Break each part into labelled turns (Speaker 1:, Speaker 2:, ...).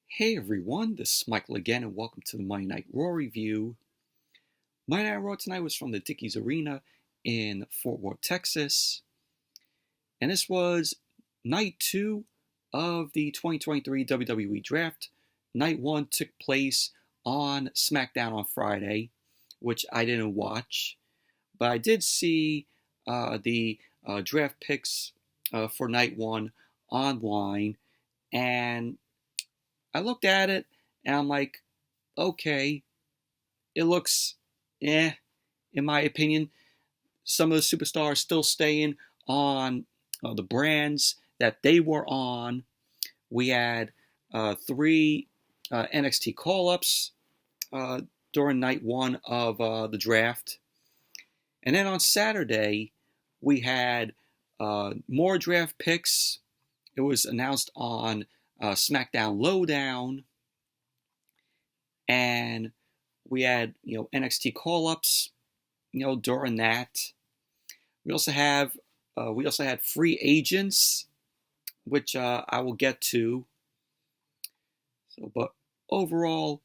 Speaker 1: Hey everyone, this is Michael again, and welcome to the Monday Night Raw review. Monday Night Raw tonight was from the Dickies Arena in Fort Worth, Texas, and this was night 2 of the 2023 WWE Draft. Night 1 took place on Smackdown on Friday, which I didn't watch, but I did see the draft picks for night 1 online, and I looked at it and I'm like, okay, it looks in my opinion. Some of the superstars still staying on the brands that they were on. We had 3 NXT call-ups during night 1 of the draft. And then on Saturday, we had more draft picks. It was announced on Smackdown Lowdown, and we had NXT call-ups during that. We also had free agents, which I will get to. But overall,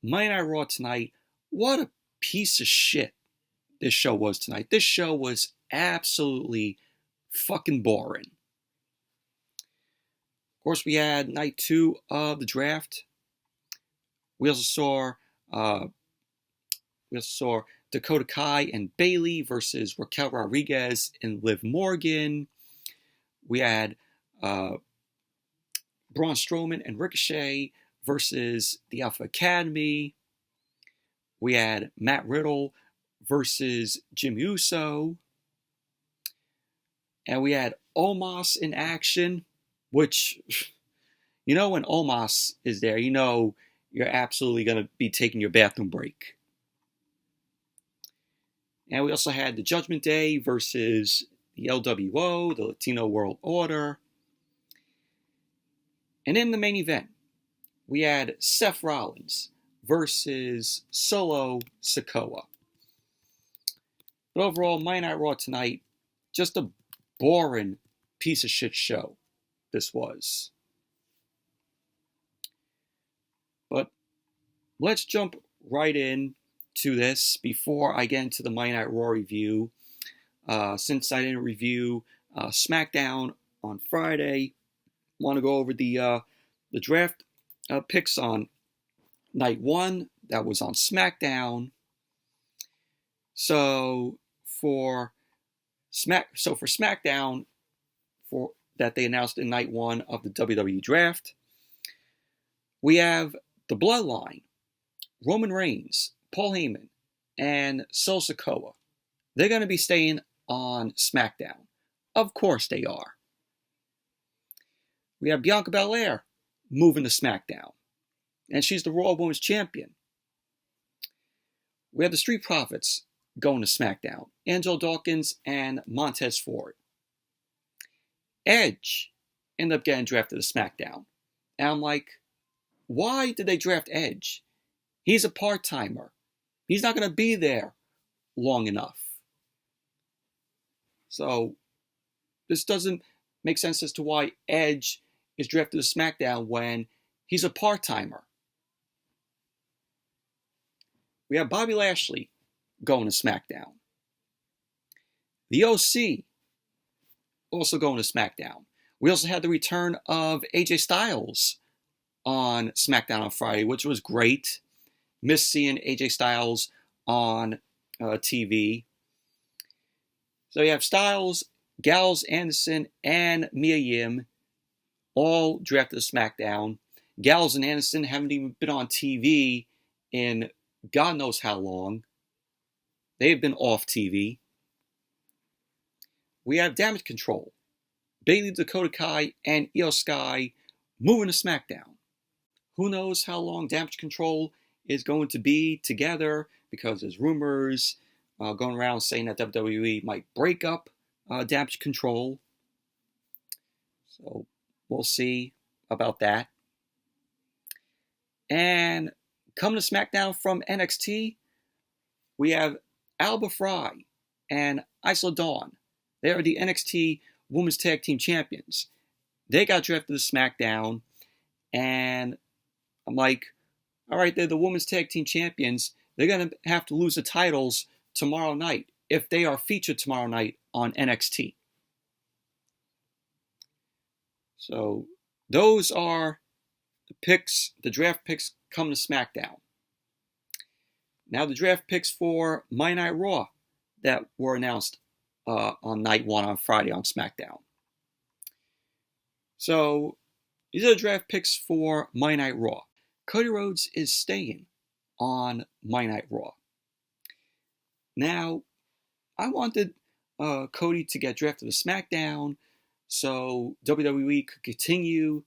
Speaker 1: Monday Night Raw tonight, what a piece of shit this show was tonight. This show was absolutely fucking boring. Of course, we had night 2 of the draft. We also saw Dakota Kai and Bayley versus Raquel Rodriguez and Liv Morgan. We had Braun Strowman and Ricochet versus the Alpha Academy. We had Matt Riddle versus Jim Uso. And we had Omos in action, which, when Omos is there, you're absolutely going to be taking your bathroom break. And we also had the Judgment Day versus the LWO, the Latino World Order. And in the main event, we had Seth Rollins versus Solo Sikoa. But overall, Monday Night Raw tonight, just a boring piece of shit show this was. But let's jump right in to this before I get into the Monday Night Raw review. Since I didn't review Smackdown on Friday, I want to go over the draft picks on night 1 that was on Smackdown. So for Smackdown, that they announced in night 1 of the WWE Draft, we have the Bloodline, Roman Reigns, Paul Heyman, and Solo Sikoa. They're going to be staying on Smackdown. Of course they are. We have Bianca Belair moving to Smackdown, and she's the Raw Women's Champion. We have the Street Profits going to Smackdown, Angelo Dawkins and Montez Ford. Edge ended up getting drafted to Smackdown. And I'm like, why did they draft Edge? He's a part-timer. He's not going to be there long enough. So this doesn't make sense as to why Edge is drafted to SmackDown when he's a part-timer. We have Bobby Lashley going to SmackDown. The OC also going to SmackDown. We also had the return of AJ Styles on SmackDown on Friday, which was great. Missed seeing AJ Styles on TV. So you have Styles, Gallows Anderson, and Mia Yim all drafted to SmackDown. Gallows and Anderson haven't even been on TV in God knows how long. They've been off TV. We have Damage Control, Bayley, Dakota Kai, and Io Sky moving to SmackDown. Who knows how long Damage Control is going to be together, because there's rumors going around saying that WWE might break up Damage Control. So we'll see about that. And coming to SmackDown from NXT, we have Alba Fry and Isla Dawn. They are the NXT Women's Tag Team Champions. They got drafted to SmackDown, and I'm like, all right, they're the women's tag team champions. They're going to have to lose the titles tomorrow night if they are featured tomorrow night on NXT. So those are the picks, the draft picks come to SmackDown. Now the draft picks for Monday Night Raw that were announced on night 1 on Friday on SmackDown. So these are the draft picks for Monday Night Raw. Cody Rhodes is staying on Monday Night Raw. Now, I wanted Cody to get drafted to SmackDown so WWE could continue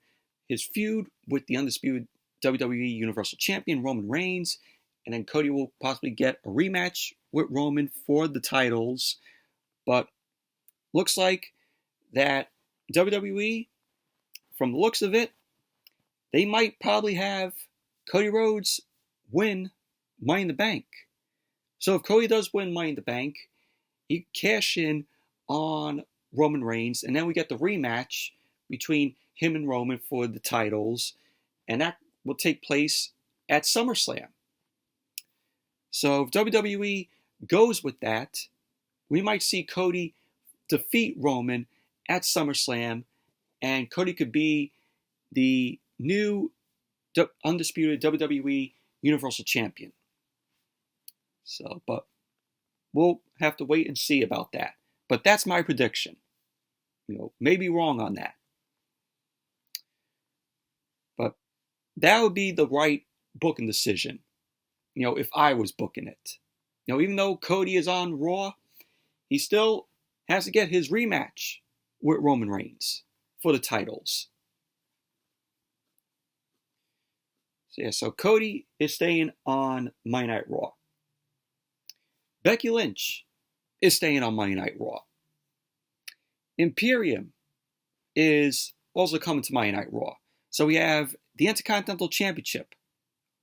Speaker 1: his feud with the undisputed WWE Universal Champion Roman Reigns, and then Cody will possibly get a rematch with Roman for the titles. But looks like that WWE, from the looks of it, they might probably have Cody Rhodes win Money in the Bank. So if Cody does win Money in the Bank, he cash in on Roman Reigns, and then we get the rematch between him and Roman for the titles, and that will take place at SummerSlam. So if WWE goes with that, we might see Cody defeat Roman at SummerSlam, and Cody could be the new undisputed WWE Universal Champion. So, but we'll have to wait and see about that. But that's my prediction. Maybe wrong on that. But that would be the right booking decision, if I was booking it. Even though Cody is on Raw, he still has to get his rematch with Roman Reigns for the titles. So Cody is staying on Monday Night Raw. Becky Lynch is staying on Monday Night Raw. Imperium is also coming to Monday Night Raw. So we have the Intercontinental Championship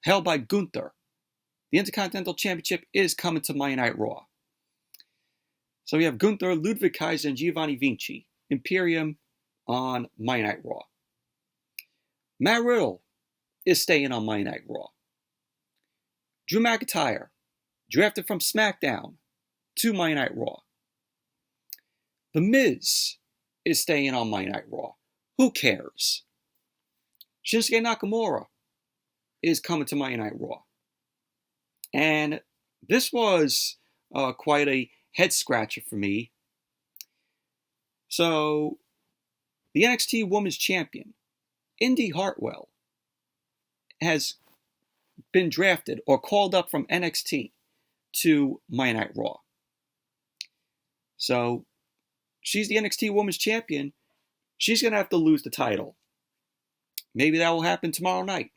Speaker 1: held by Gunther. The Intercontinental Championship is coming to Monday Night Raw. So we have Gunther, Ludwig Kaiser, and Giovanni Vinci. Imperium on Monday Night Raw. Matt Riddle is staying on Monday Night Raw. Drew McIntyre, drafted from SmackDown to Monday Night Raw. The Miz is staying on Monday Night Raw. Who cares? Shinsuke Nakamura is coming to Monday Night Raw. And this was quite a head scratcher for me. So, the NXT Women's Champion, Indy Hartwell, has been drafted or called up from NXT to Monday Night Raw. So, she's the NXT Women's Champion. She's going to have to lose the title. Maybe that will happen tomorrow night.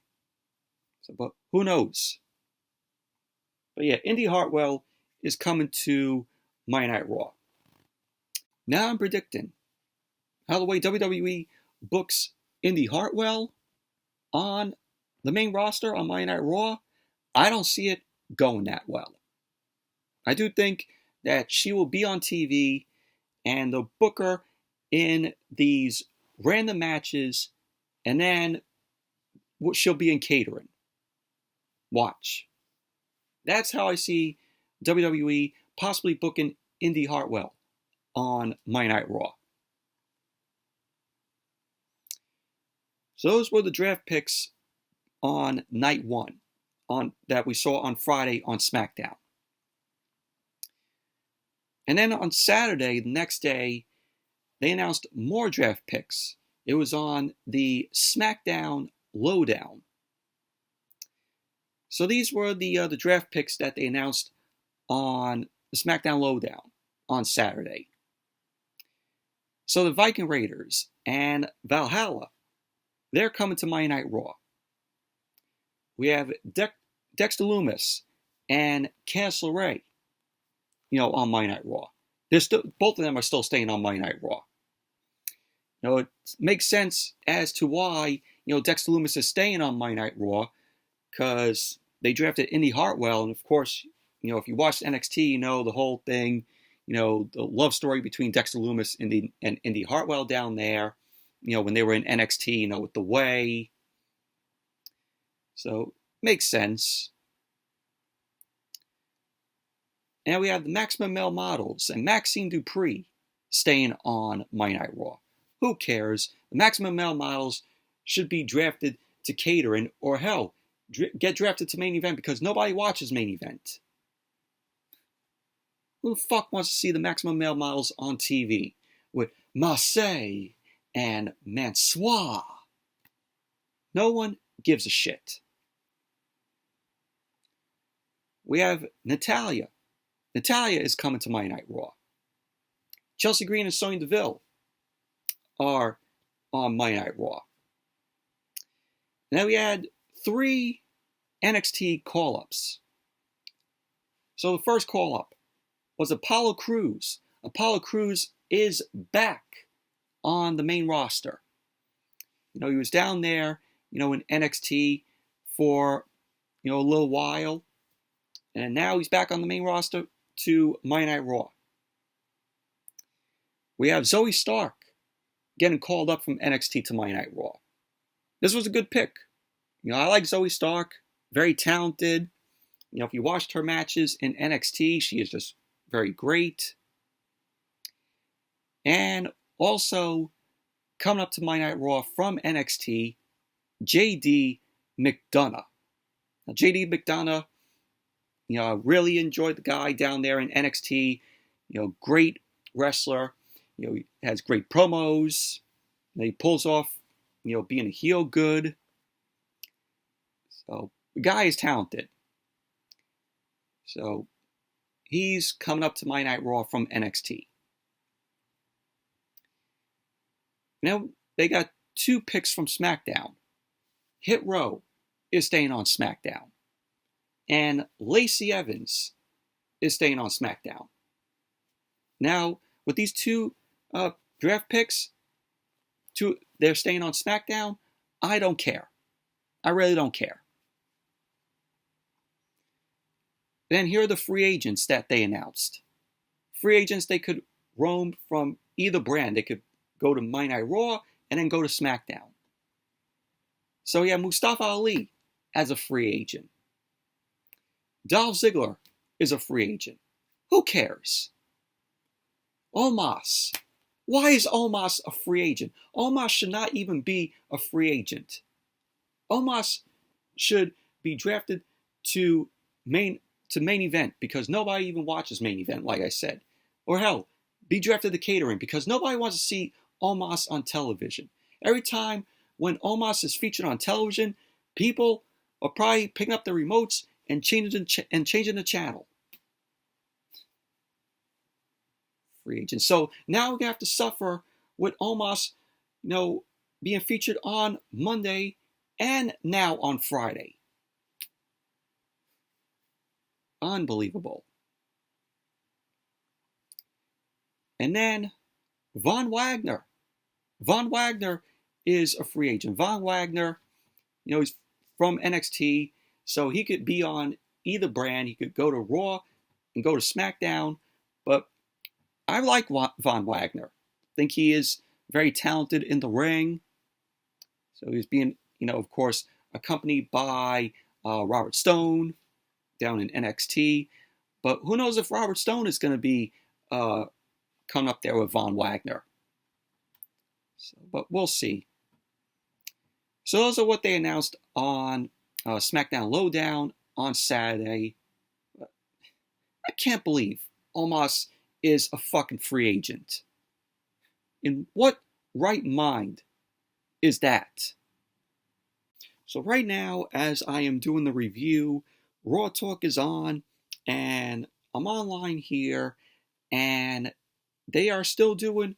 Speaker 1: But who knows? But yeah, Indy Hartwell is coming to Monday Night Raw. Now I'm predicting how the way WWE books Indy Hartwell on the main roster on Monday Night Raw, I don't see it going that well. I do think that she will be on TV and they'll book her in these random matches, and then she'll be in catering. Watch. That's how I see WWE possibly booking Indy Hartwell on Monday Night Raw. So those were the draft picks on night 1 that we saw on Friday on SmackDown. And then on Saturday, the next day, they announced more draft picks. It was on the Smackdown Lowdown. So these were the draft picks that they announced on the Smackdown Lowdown on Saturday. So the Viking Raiders and Valhalla, they're coming to Monday Night Raw. We have Dexter Lumis and Candice LeRae, on Monday Night Raw. Both of them are still staying on Monday Night Raw. It makes sense as to why, Dexter Lumis is staying on Monday Night Raw, because they drafted Indy Hartwell, and of course, if you watched NXT, the whole thing, the love story between Dexter Lumis and Indy Hartwell down there, when they were in NXT, with the Way. So, makes sense. And we have the Maximum Male Models and Maxine Dupree staying on Monday Night Raw. Who cares? The Maximum Male Models should be drafted to catering, or hell, get drafted to main event, because nobody watches main event. Who the fuck wants to see the Maximum Male Models on TV with Marseille and Mansoir? No one gives a shit. We have Natalya. Natalya is coming to Monday Night Raw. Chelsea Green and Sonya Deville are on Monday Night Raw. Now we had 3 NXT call-ups. So the first call-up was Apollo Crews. Apollo Crews is back on the main roster. He was down there, in NXT for, a little while. And now he's back on the main roster to Monday Night Raw. We have Zoe Stark getting called up from NXT to Monday Night Raw. This was a good pick. I like Zoe Stark, very talented. If you watched her matches in NXT, she is just very great. And also, coming up to Monday Night Raw from NXT, JD McDonough. Now, JD McDonough, I really enjoyed the guy down there in NXT. Great wrestler. He has great promos. He pulls off, being a heel good. So the guy is talented. So he's coming up to Monday Night Raw from NXT. Now they got 2 picks from SmackDown. Hit Row is staying on SmackDown. And Lacey Evans is staying on SmackDown. Now, with these 2 draft picks, they're staying on SmackDown, I don't care. I really don't care. Then here are the free agents that they announced. Free agents, they could roam from either brand. They could go to Monday Night Raw and then go to SmackDown. So yeah, Mustafa Ali as a free agent. Dolph Ziggler is a free agent. Who cares? Omos. Why is Omos a free agent? Omos should not even be a free agent. Omos should be drafted to main event, because nobody even watches main event, like I said. Or hell, be drafted to catering, because nobody wants to see Omos on television. Every time when Omos is featured on television, people are probably picking up the remotes and changing the channel. Free agent. So now we're going to have to suffer with Omos, being featured on Monday and now on Friday. Unbelievable. And then Von Wagner. Von Wagner is a free agent. Von Wagner, he's from NXT, so he could be on either brand. He could go to Raw and go to SmackDown, but I like Von Wagner. I think he is very talented in the ring. So he's being, of course, accompanied by Robert Stone down in NXT. But who knows if Robert Stone is going to be coming up there with Von Wagner. So, but we'll see. So those are what they announced on SmackDown Lowdown on Saturday. I can't believe Omos is a fucking free agent. In what right mind is that? So right now, as I am doing the review, Raw Talk is on, and I'm online here, and they are still doing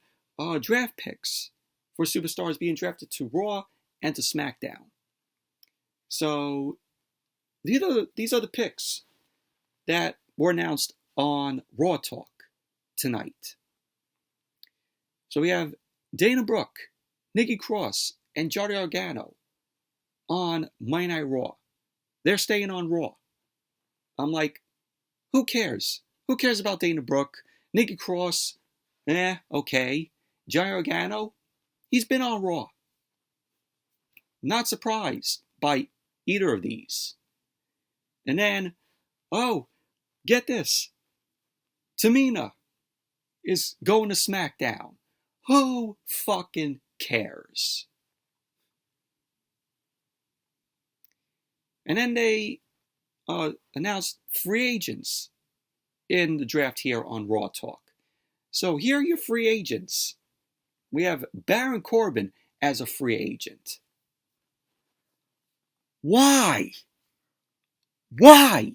Speaker 1: draft picks for superstars being drafted to Raw and to SmackDown. So these are the picks that were announced on Raw Talk tonight. So we have Dana Brooke, Nikki Cross, and Johnny Gargano on Monday Night Raw. They're staying on Raw. I'm like, who cares? Who cares about Dana Brooke? Nikki Cross, okay. Johnny Gargano, he's been on Raw. Not surprised by either of these. And then, oh, get this. Tamina is going to Smackdown. Who fucking cares? And then they announced free agents in the draft here on Raw Talk. So here are your free agents. We have Baron Corbin as a free agent. Why? Why?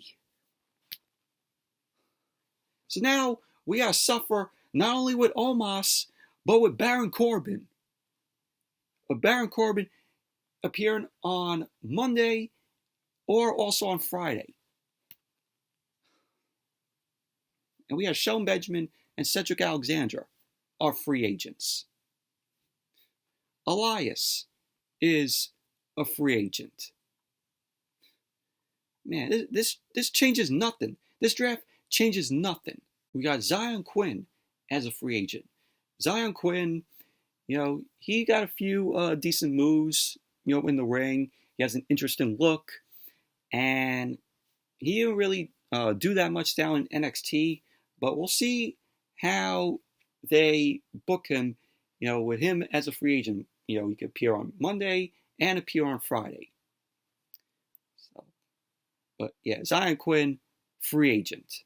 Speaker 1: So now we gotta suffer not only with Omos, but with Baron Corbin. But Baron Corbin appearing on Monday or also on Friday. And we have Shelton Benjamin and Cedric Alexander are free agents. Elias is a free agent. Man, this changes nothing. This draft changes nothing. We got Zion Quinn as a free agent. Zion Quinn, he got a few decent moves, in the ring. He has an interesting look. And he didn't really do that much down in NXT. But we'll see how they book him, with him as a free agent. He could appear on Monday and appear on Friday. So, but yeah, Zion Quinn, free agent.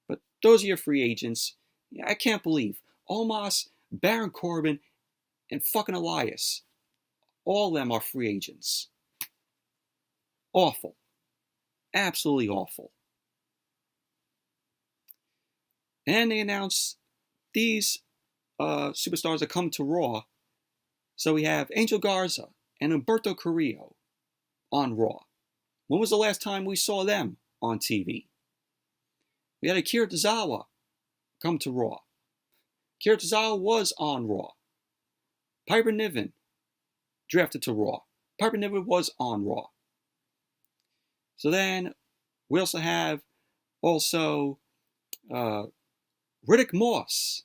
Speaker 1: But those are your free agents. Yeah, I can't believe Omos, Baron Corbin, and fucking Elias. All of them are free agents. Awful. Absolutely awful. And they announced these superstars that come to Raw. So we have Angel Garza and Humberto Carrillo on Raw. When was the last time we saw them on TV? We had Akira Tozawa come to Raw. Akira Tozawa was on Raw. Piper Niven drafted to Raw. Piper Niven was on Raw. So then we also have Riddick Moss.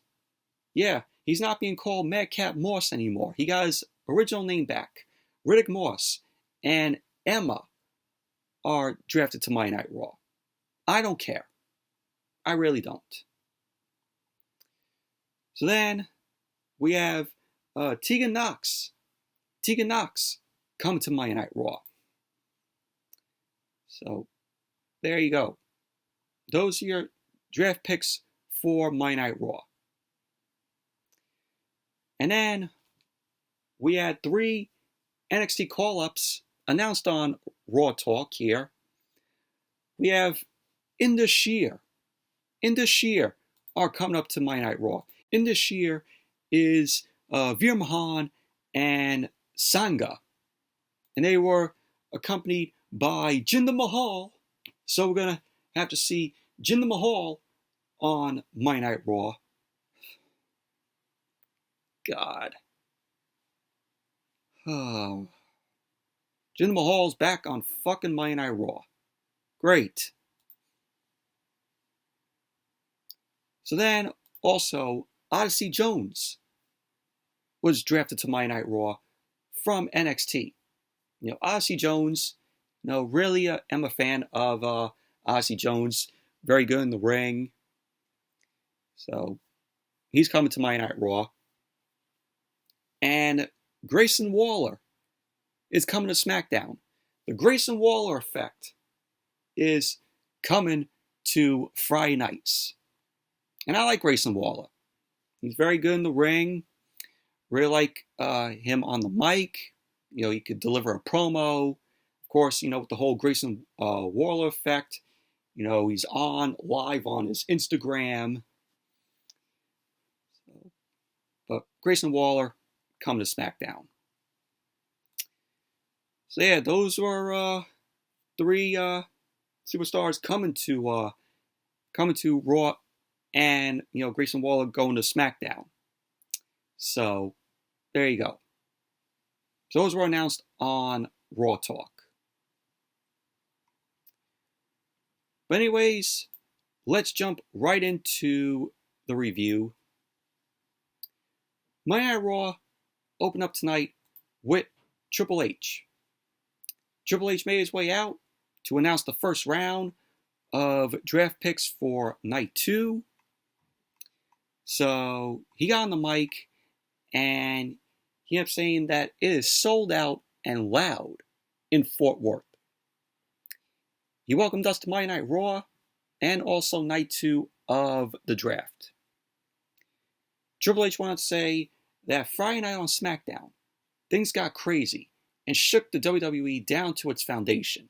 Speaker 1: Yeah, he's not being called Madcap Moss anymore. He got his original name back. Riddick Moss and Emma are drafted to Monday Night Raw. I don't care. I really don't. So then we have Tegan Nox. Tegan Nox coming to Monday Night Raw. So there you go. Those are your draft picks for Monday Night Raw. And then we had 3 NXT call-ups announced on Raw Talk here. We have Indus Sher. Indus Sher are coming up to Monday Night Raw. Indus Sher is Veer Mahan and Sangha. And they were accompanied by Jinder Mahal. So we're going to have to see Jinder Mahal on Monday Night Raw. God. Oh. Jinder Mahal's back on fucking Monday Night Raw. Great. So then, also, Odyssey Jones was drafted to Monday Night Raw from NXT. Odyssey Jones, really am a fan of Odyssey Jones. Very good in the ring. So, he's coming to Monday Night Raw. And Grayson Waller is coming to SmackDown. The Grayson Waller effect is coming to Friday nights. And I like Grayson Waller. He's very good in the ring. Really like him on the mic. He could deliver a promo. Of course, with the whole Grayson Waller effect, he's live on his Instagram. But Grayson Waller coming to SmackDown. So yeah, those were 3 superstars coming to Raw, and Grayson Waller going to SmackDown. So there you go. So those were announced on Raw Talk. But anyways, let's jump right into the review. Monday Night Raw opened up tonight with Triple H. Triple H made his way out to announce the first round of draft picks for night 2. So he got on the mic and he kept saying that it is sold out and loud in Fort Worth. He welcomed us to Monday Night Raw and also night 2 of the draft. Triple H wanted to say that Friday night on Smackdown, things got crazy and shook the WWE down to its foundation.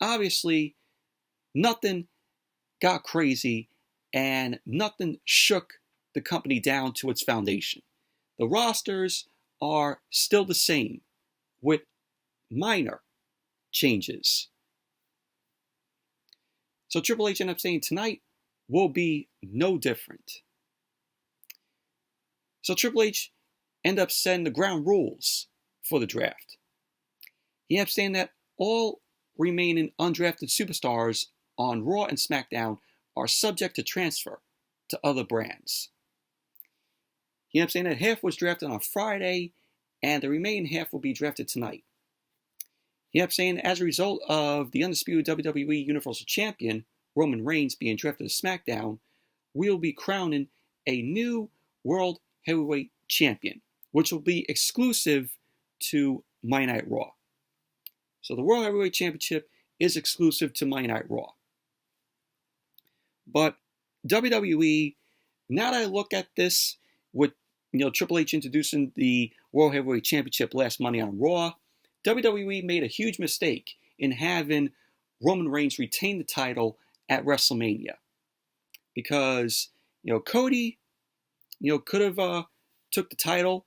Speaker 1: Obviously, nothing got crazy and nothing shook the company down to its foundation. The rosters are still the same with minor changes. So Triple H ended up saying tonight will be no different. So Triple H ended up setting the ground rules for the draft. He ended up saying that all remaining undrafted superstars on Raw and SmackDown are subject to transfer to other brands. He ended up saying that half was drafted on Friday and the remaining half will be drafted tonight. He ended up saying as a result of the undisputed WWE Universal Champion, Roman Reigns, being drafted to SmackDown, we'll be crowning a new World Heavyweight Champion, which will be exclusive to Monday Night Raw. So the World Heavyweight Championship is exclusive to Monday Night Raw. But WWE, now that I look at this with Triple H introducing the World Heavyweight Championship last Monday on Raw, WWE made a huge mistake in having Roman Reigns retain the title at WrestleMania. Because, Cody, could have took the title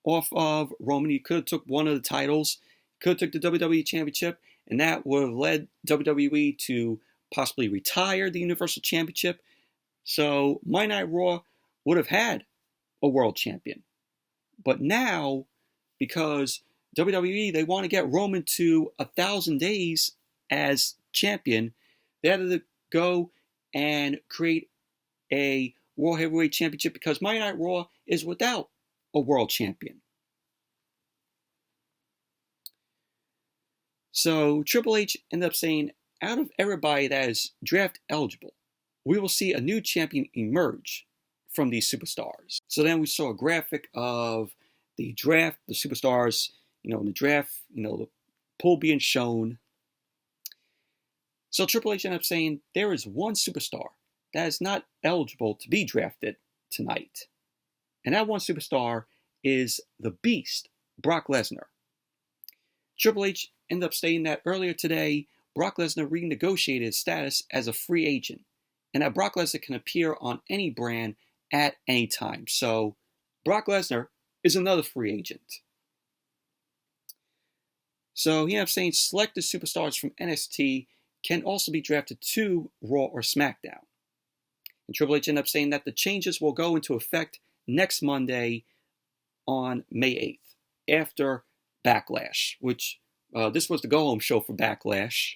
Speaker 1: off of Roman. He could have took one of the titles, could have took the WWE Championship, and that would have led WWE to possibly retire the Universal Championship. So Monday Night Raw would have had a world champion. But now, because WWE, they want to get Roman to 1,000 days as champion, they had to go and create a World Heavyweight Championship because Monday Night Raw is without a world champion. So Triple H ended up saying, out of everybody that is draft eligible, we will see a new champion emerge from these superstars. So then we saw a graphic of the draft, the superstars, in the draft, the pool being shown. So Triple H ended up saying there is one superstar that is not eligible to be drafted tonight. And that one superstar is the Beast, Brock Lesnar. Triple H ended up stating that earlier today, Brock Lesnar renegotiated his status as a free agent, and that Brock Lesnar can appear on any brand at any time. So Brock Lesnar is another free agent. So he ended up saying selected superstars from NXT can also be drafted to Raw or SmackDown. And Triple H ended up saying that the changes will go into effect next Monday on May 8th, after Backlash, which this was the go-home show for Backlash,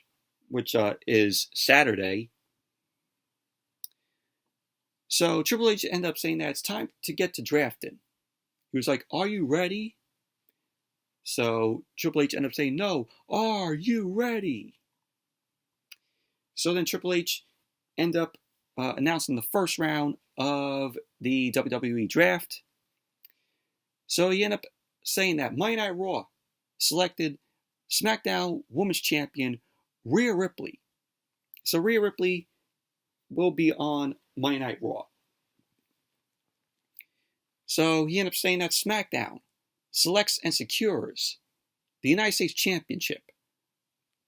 Speaker 1: which is Saturday. So Triple H ended up saying that it's time to get to drafting. He was like, are you ready? So Triple H ended up saying, no, are you ready? So then Triple H ended up announcing the first round of the WWE draft. So he ended up saying that Monday Night Raw selected SmackDown Women's Champion Rhea Ripley. So Rhea Ripley will be on Monday Night Raw. So he ended up saying that SmackDown selects and secures the United States Championship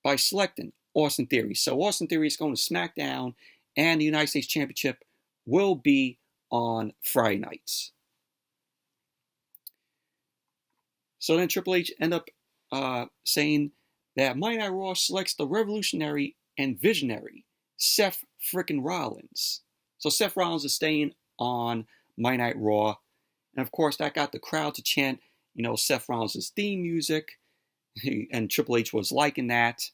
Speaker 1: by selecting Austin Theory. So Austin Theory is going to SmackDown, and the United States Championship will be on Friday nights. So then Triple H ended up saying that Monday Night Raw selects the revolutionary and visionary Seth frickin' Rollins. So Seth Rollins is staying on Monday Night Raw. And of course, that got the crowd to chant, Seth Rollins' theme music. And Triple H was liking that.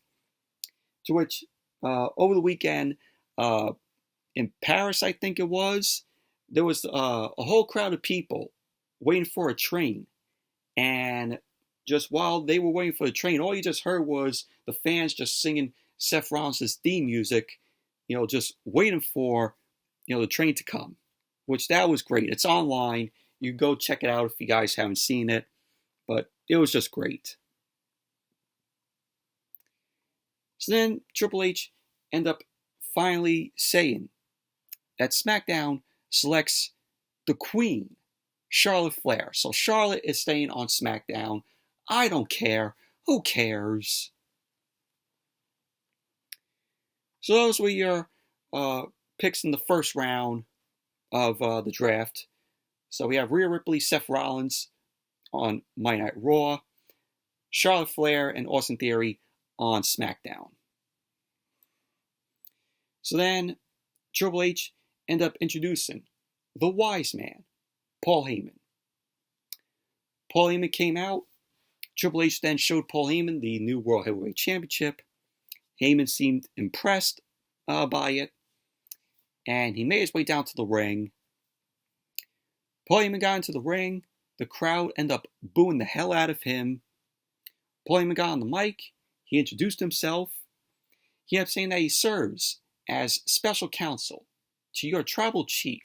Speaker 1: To which, over the weekend, in Paris, I think it was, there was a whole crowd of people waiting for a train. And just while they were waiting for the train, all you just heard was the fans just singing Seth Rollins' theme music, just waiting for, the train to come, which that was great. It's online. You go check it out if you guys haven't seen it, but it was just great. So then Triple H ended up finally saying that SmackDown selects the Queen, Charlotte Flair. So Charlotte is staying on SmackDown. I don't care. Who cares? So those were your picks in the first round of the draft. So we have Rhea Ripley, Seth Rollins on Monday Night Raw, Charlotte Flair and Austin Theory on SmackDown. So then Triple H ended up introducing the wise man, Paul Heyman. Paul Heyman came out. Triple H then showed Paul Heyman the new World Heavyweight Championship. Heyman seemed impressed by it, and he made his way down to the ring. Paul Heyman got into the ring. The crowd ended up booing the hell out of him. Paul Heyman got on the mic. He introduced himself. He ended up saying that he serves as special counsel to your tribal chief,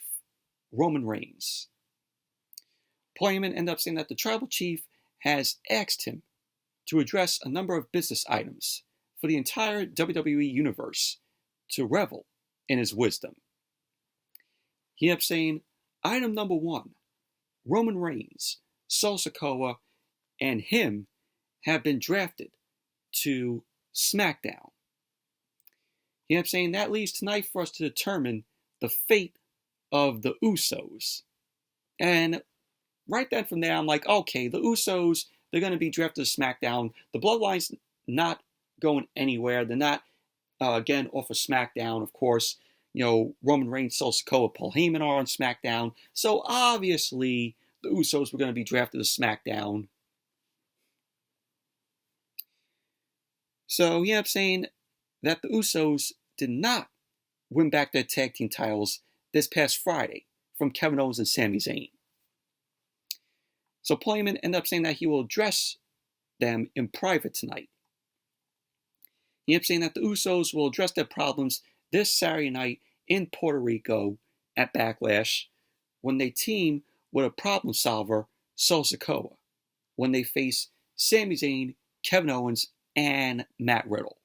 Speaker 1: Roman Reigns. Paul Heyman ended up saying that the tribal chief has asked him to address a number of business items for the entire WWE universe to revel in his wisdom. He ended up saying, item number 1, Roman Reigns, Sikoa, and him have been drafted to SmackDown. He ended up saying that leaves tonight for us to determine the fate of the Usos. And right then from there, I'm like, okay, the Usos, they're going to be drafted to SmackDown. The Bloodline's not going anywhere. They're not, again, off of SmackDown. Of course, Roman Reigns, Sikoa, Paul Heyman are on SmackDown. So obviously, the Usos were going to be drafted to SmackDown. So he ended up saying that the Usos did not win back their tag team titles this past Friday from Kevin Owens and Sami Zayn. So Paul Heyman ended up saying that he will address them in private tonight. He ended up saying that the Usos will address their problems this Saturday night in Puerto Rico at Backlash when they team with a problem solver, Sikoa, when they face Sami Zayn, Kevin Owens, and Matt Riddle.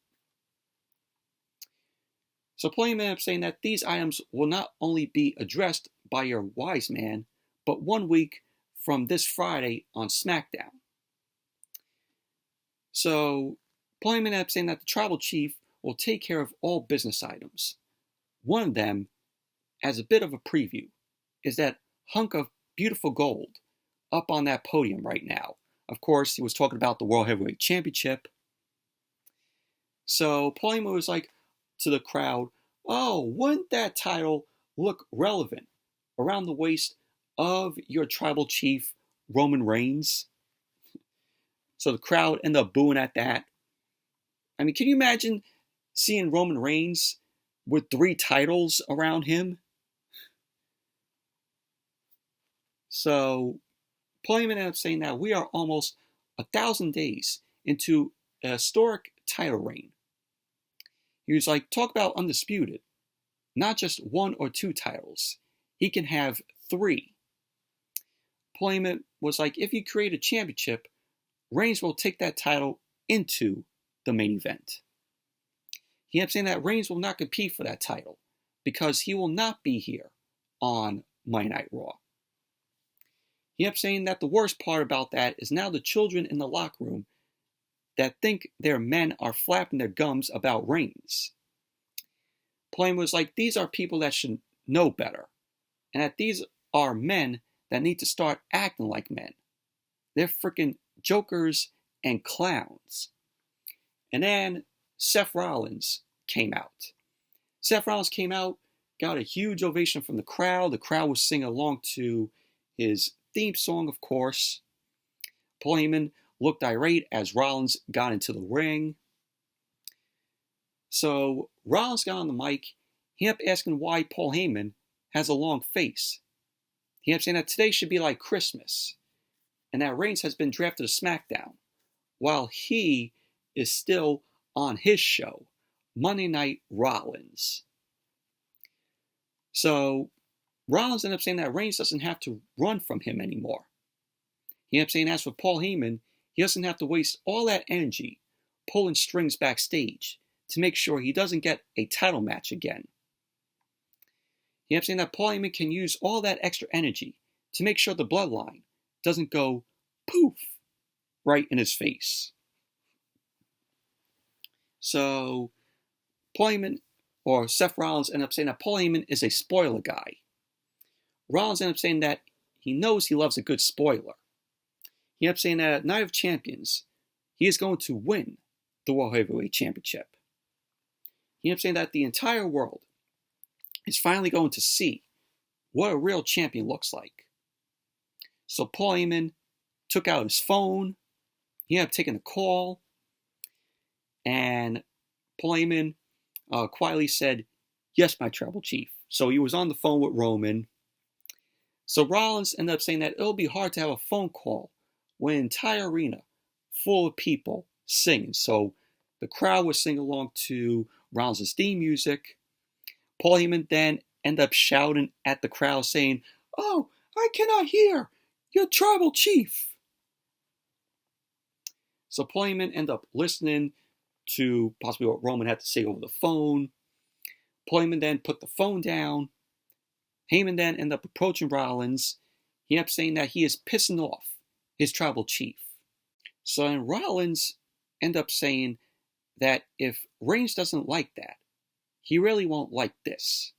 Speaker 1: So Paul Heyman ended up saying that these items will not only be addressed by your wise man, but 1 week from this Friday on SmackDown. So Paul Heyman ended up saying that the tribal chief will take care of all business items. One of them, as a bit of a preview, is that hunk of beautiful gold up on that podium right now. Of course, he was talking about the World Heavyweight Championship. So Paul Heyman was like to the crowd, oh, wouldn't that title look relevant around the waist of your tribal chief, Roman Reigns? So the crowd ended up booing at that. I mean, can you imagine seeing Roman Reigns with 3 titles around him? So Paul Heyman ended up saying that we are almost 1,000 days into a historic title reign. He was like, talk about undisputed. Not just 1 or 2 titles. He can have 3. Paul Heyman was like, if you create a championship, Reigns will take that title into the main event. He ended up saying that Reigns will not compete for that title because he will not be here on Monday Night Raw. He ended up saying that the worst part about that is now the children in the locker room that think their men are flapping their gums about Reigns. Paul Heyman was like, these are people that should know better, and that these are men that need to start acting like men. They're freaking jokers and clowns. And then Seth Rollins came out. Seth Rollins came out, got a huge ovation from the crowd. The crowd was singing along to his theme song, of course. Paul Heyman looked irate as Rollins got into the ring. So Rollins got on the mic. He ended up asking why Paul Heyman has a long face. He ended up saying that today should be like Christmas, and that Reigns has been drafted to SmackDown, while he is still on his show, Monday Night Rollins. So Rollins ended up saying that Reigns doesn't have to run from him anymore. He ended up saying as for Paul Heyman, he doesn't have to waste all that energy pulling strings backstage to make sure he doesn't get a title match again. He ended up saying that Paul Heyman can use all that extra energy to make sure the bloodline doesn't go poof right in his face. So Paul Heyman, or Seth Rollins, ended up saying that Paul Heyman is a spoiler guy. Rollins ended up saying that he knows he loves a good spoiler. He ended up saying that at Night of Champions, he is going to win the World Heavyweight Championship. He ended up saying that the entire world is finally going to see what a real champion looks like. So Paul Heyman took out his phone. He ended up taking a call. And Paul Heyman quietly said, "Yes, my tribal chief." So he was on the phone with Roman. So Rollins ended up saying that it'll be hard to have a phone call with an entire arena full of people singing. So the crowd was singing along to Rollins' theme music. Paul Heyman then ended up shouting at the crowd saying, "Oh, I cannot hear your tribal chief." So Paul Heyman ended up listening to possibly what Roman had to say over the phone. Paul Heyman then put the phone down. Heyman then ended up approaching Rollins. He ended up saying that he is pissing off his tribal chief. So then Rollins ended up saying that if Reigns doesn't like that, he really won't like this.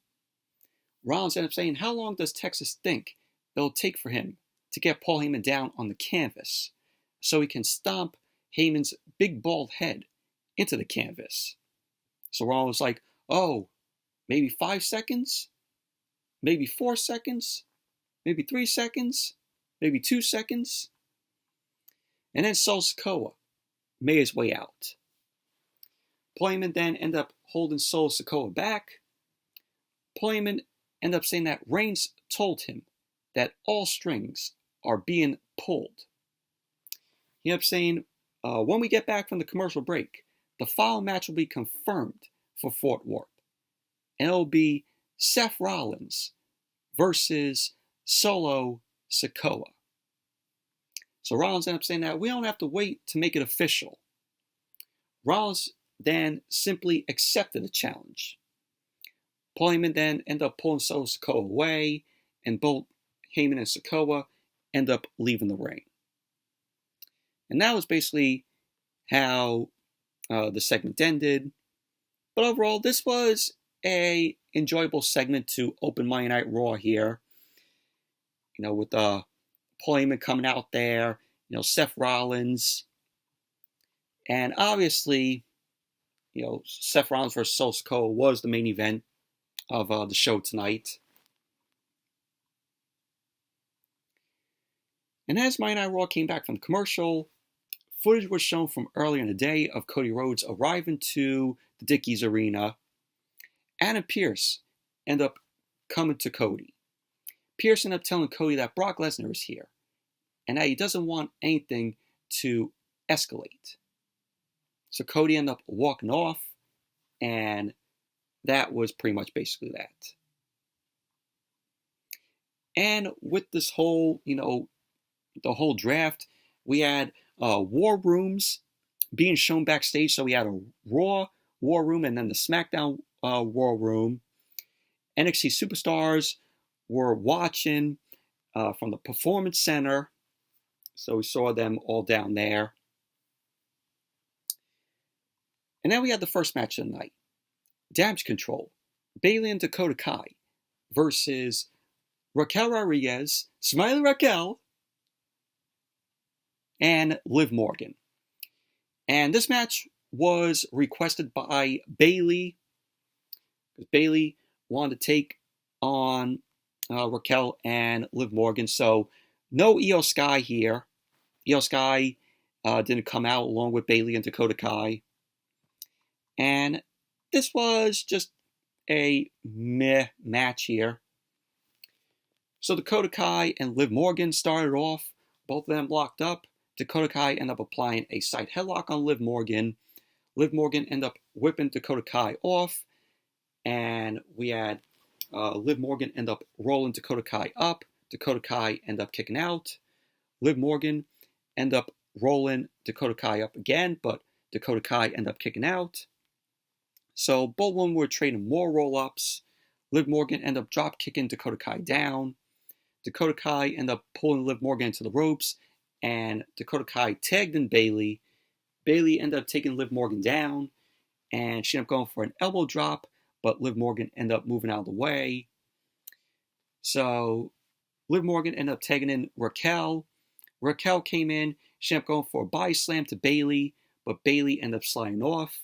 Speaker 1: Rollins ended up saying, how long does Texas think it'll take for him to get Paul Heyman down on the canvas so he can stomp Heyman's big bald head into the canvas? So Rollins was like, oh, maybe 5 seconds? Maybe 4 seconds? Maybe 3 seconds? Maybe 2 seconds? And then Sikoa made his way out. Paul Heyman then ended up holding Sikoa back. Paul Heyman ended up saying that Reigns told him that all strings are being pulled. He ended up saying, when we get back from the commercial break, the following match will be confirmed for Fort Worth. And it will be Seth Rollins versus Solo Sikoa. So Rollins ended up saying that we don't have to wait to make it official. Rollins then simply accepted the challenge. Paul Heyman then ended up pulling Solo Sikoa away, and both Heyman and Sikoa end up leaving the ring. And that was basically how the segment ended. But overall, this was a enjoyable segment to open Monday Night Raw here. You know, with Paul Heyman coming out there, you know, Seth Rollins, and obviously, you know, Seth Rollins versus Solo Sikoa was the main event of the show tonight. And as Monday Night Raw came back from commercial, footage was shown from earlier in the day of Cody Rhodes arriving to the Dickies Arena. Adam Pearce ended up coming to Cody. Pearce ended up telling Cody that Brock Lesnar is here and that he doesn't want anything to escalate. So Cody ended up walking off, and that was pretty much basically that. And with this whole, you know, the whole draft, we had war rooms being shown backstage. So we had a Raw war room and then the Smackdown war room. NXT superstars were watching from the Performance Center. So we saw them all down there. And then we had the first match of the night. Damage Control, Bayley and Dakota Kai versus Raquel Rodriguez, Smiley Raquel, and Liv Morgan. And this match was requested by Bayley, because Bayley wanted to take on Raquel and Liv Morgan. So no Io Sky here. Io Sky didn't come out along with Bayley and Dakota Kai. And this was just a meh match here. So Dakota Kai and Liv Morgan started off, both of them locked up. Dakota Kai ended up applying a side headlock on Liv Morgan. Liv Morgan ended up whipping Dakota Kai off, and we had Liv Morgan end up rolling Dakota Kai up. Dakota Kai end up kicking out. Liv Morgan end up rolling Dakota Kai up again, but Dakota Kai end up kicking out. So both women were trading more roll-ups. Liv Morgan end up drop kicking Dakota Kai down. Dakota Kai end up pulling Liv Morgan into the ropes, and Dakota Kai tagged in Bayley. Bayley ended up taking Liv Morgan down, and she ended up going for an elbow drop, but Liv Morgan ended up moving out of the way. So Liv Morgan ended up tagging in Raquel. Raquel came in. She ended up going for a body slam to Bayley, but Bayley ended up sliding off.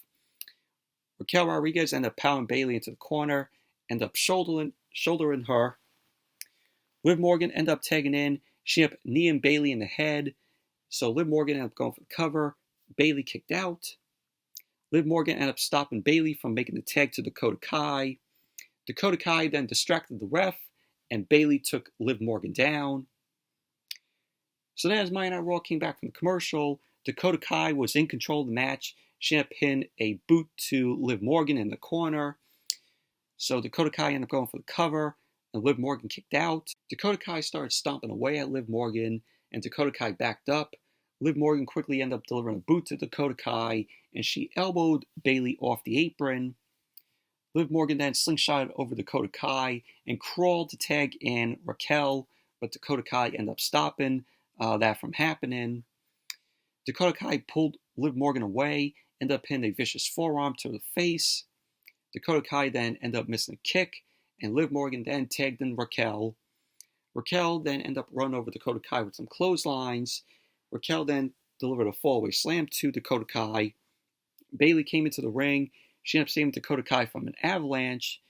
Speaker 1: Raquel Rodriguez ended up pounding Bayley into the corner, ended up shouldering her. Liv Morgan ended up tagging in. She ended up kneeing Bayley in the head. So Liv Morgan ended up going for the cover. Bayley kicked out. Liv Morgan ended up stopping Bayley from making the tag to Dakota Kai. Dakota Kai then distracted the ref, and Bayley took Liv Morgan down. So then as Monday Night Raw came back from the commercial, Dakota Kai was in control of the match. She ended up pinning a boot to Liv Morgan in the corner. So Dakota Kai ended up going for the cover, and Liv Morgan kicked out. Dakota Kai started stomping away at Liv Morgan, and Dakota Kai backed up. Liv Morgan quickly ended up delivering a boot to Dakota Kai, and she elbowed Bayley off the apron. Liv Morgan then slingshotted over Dakota Kai and crawled to tag in Raquel, but Dakota Kai ended up stopping that from happening. Dakota Kai pulled Liv Morgan away, ended up hitting a vicious forearm to the face. Dakota Kai then ended up missing a kick, and Liv Morgan then tagged in Raquel. Raquel then ended up running over Dakota Kai with some clotheslines. Raquel then delivered a fallaway slam to Dakota Kai. Bayley came into the ring. She ended up saving Dakota Kai from an avalanche,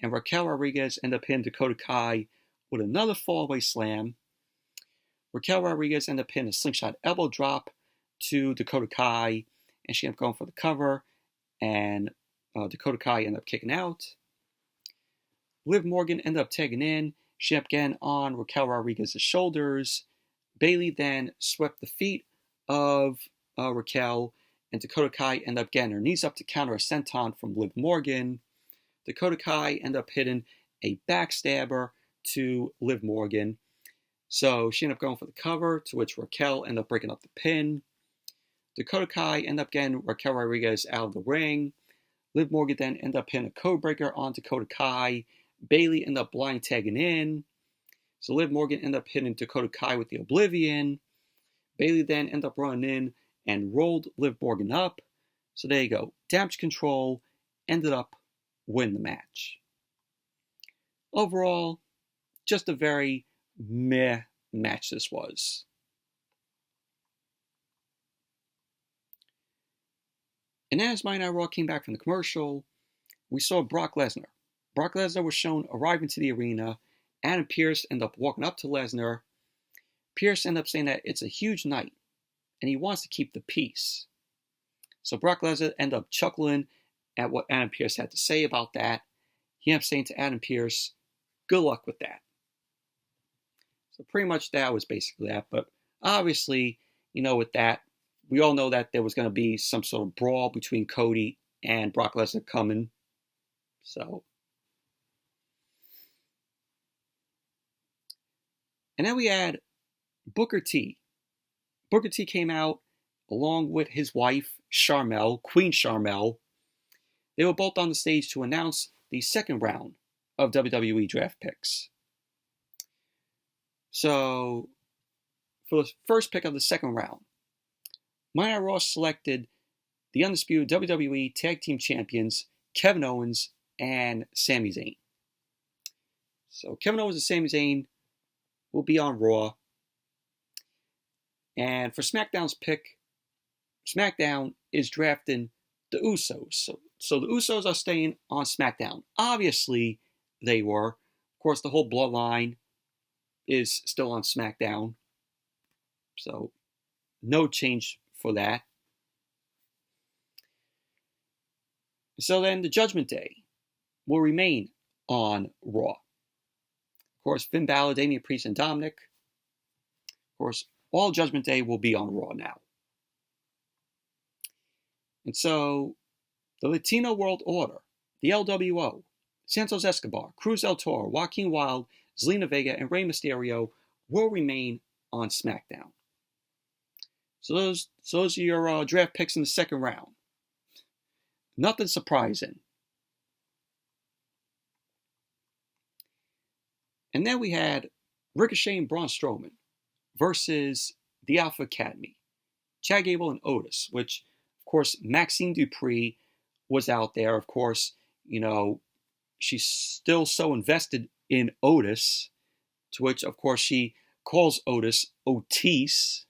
Speaker 1: and Raquel Rodriguez ended up hitting Dakota Kai with another fallaway slam. Raquel Rodriguez ended up hitting a slingshot elbow drop to Dakota Kai, and she ended up going for the cover, and Dakota Kai ended up kicking out. Liv Morgan ended up tagging in. She ended up getting on Raquel Rodriguez's shoulders. Bayley then swept the feet of Raquel, and Dakota Kai ended up getting her knees up to counter a senton from Liv Morgan. Dakota Kai ended up hitting a backstabber to Liv Morgan. So she ended up going for the cover, to which Raquel ended up breaking up the pin. Dakota Kai ended up getting Raquel Rodriguez out of the ring. Liv Morgan then ended up hitting a code breaker on Dakota Kai. Bayley ended up blind tagging in. So Liv Morgan ended up hitting Dakota Kai with the Oblivion. Bayley then ended up running in and rolled Liv Morgan up. So there you go. Damage control ended up winning the match. Overall, just a very meh match this was. And as Monday Night Raw came back from the commercial, we saw Brock Lesnar. Brock Lesnar was shown arriving to the arena. Adam Pearce ended up walking up to Lesnar. Pearce ended up saying that it's a huge night, and he wants to keep the peace. So Brock Lesnar ended up chuckling at what Adam Pearce had to say about that. He ended up saying to Adam Pearce, good luck with that. So pretty much that was basically that. But obviously, with that, we all know that there was going to be some sort of brawl between Cody and Brock Lesnar coming. So. And then we had Booker T. Booker T came out along with his wife, Sharmell, Queen Sharmell. They were both on the stage to announce the second round of WWE draft picks. So, for the first pick of the second round, Monday Night Raw selected the undisputed WWE Tag Team Champions, Kevin Owens and Sami Zayn. So, Kevin Owens and Sami Zayn will be on Raw. And for SmackDown's pick, SmackDown is drafting the Usos. So the Usos are staying on SmackDown. Obviously, they were. Of course, the whole bloodline is still on SmackDown. So, no change for that. So then the Judgment Day will remain on Raw. Of course, Finn Balor, Damian Priest, and Dominic. Of course, all Judgment Day will be on Raw now. And so, the Latino World Order, the LWO, Santos Escobar, Cruz del Toro, Joaquin Wilde, Zelina Vega, and Rey Mysterio will remain on SmackDown. So those are your draft picks in the second round. Nothing surprising. And then we had Ricochet and Braun Strowman versus the Alpha Academy, Chad Gable and Otis, which, of course, Maxine Dupree was out there. Of course, she's still so invested in Otis, to which, of course, she calls Otis Otis.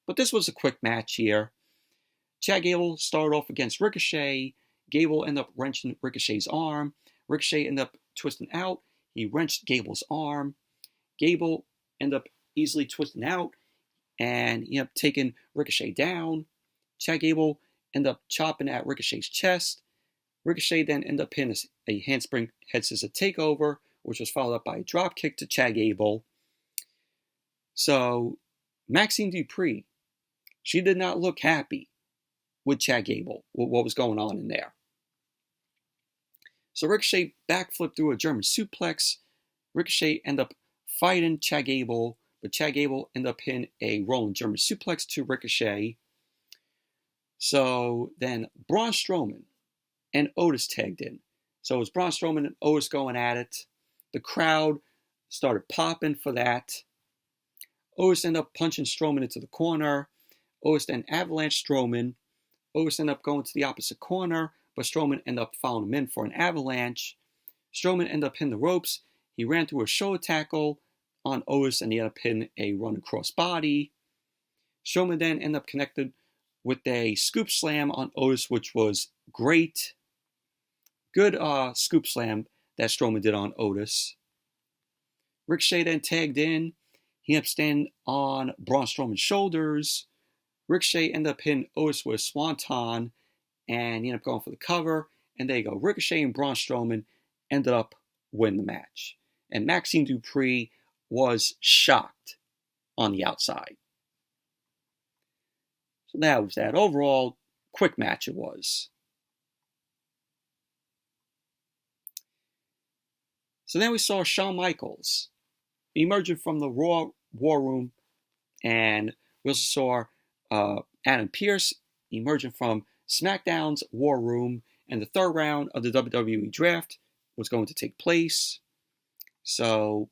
Speaker 1: But this was a quick match here. Chad Gable started off against Ricochet. Gable ended up wrenching Ricochet's arm. Ricochet ended up twisting out. He wrenched Gable's arm. Gable ended up easily twisting out, and he ended up taking Ricochet down. Chad Gable ended up chopping at Ricochet's chest. Ricochet then ended up hitting a handspring head scissor takeover, which was followed up by a drop kick to Chad Gable. So, Maxine Dupree, she did not look happy with Chad Gable, with what was going on in there. So Ricochet backflipped through a German suplex. Ricochet ended up fighting Chad Gable, but Chad Gable ended up hitting a rolling German suplex to Ricochet. So then Braun Strowman and Otis tagged in. So it was Braun Strowman and Otis going at it. The crowd started popping for that. Otis ended up punching Strowman into the corner. Otis then avalanched Strowman. Otis ended up going to the opposite corner, but Strowman ended up following him in for an avalanche. Strowman ended up hitting the ropes. He ran through a shoulder tackle on Otis, and he ended up hitting a running cross body. Strowman then ended up connected with a scoop slam on Otis, which was great. Good scoop slam that Strowman did on Otis. Ricochet then tagged in. He ended up standing on Braun Strowman's shoulders. Ricochet ended up hitting Otis with a swanton, and he ended up going for the cover. And there you go. Ricochet and Braun Strowman ended up winning the match. And Maxine Dupree was shocked on the outside. So that was that. Overall, quick match it was. So then we saw Shawn Michaels emerging from the Raw War Room, and we also saw Adam Pearce emerging from SmackDown's War Room, and the third round of the WWE Draft was going to take place. So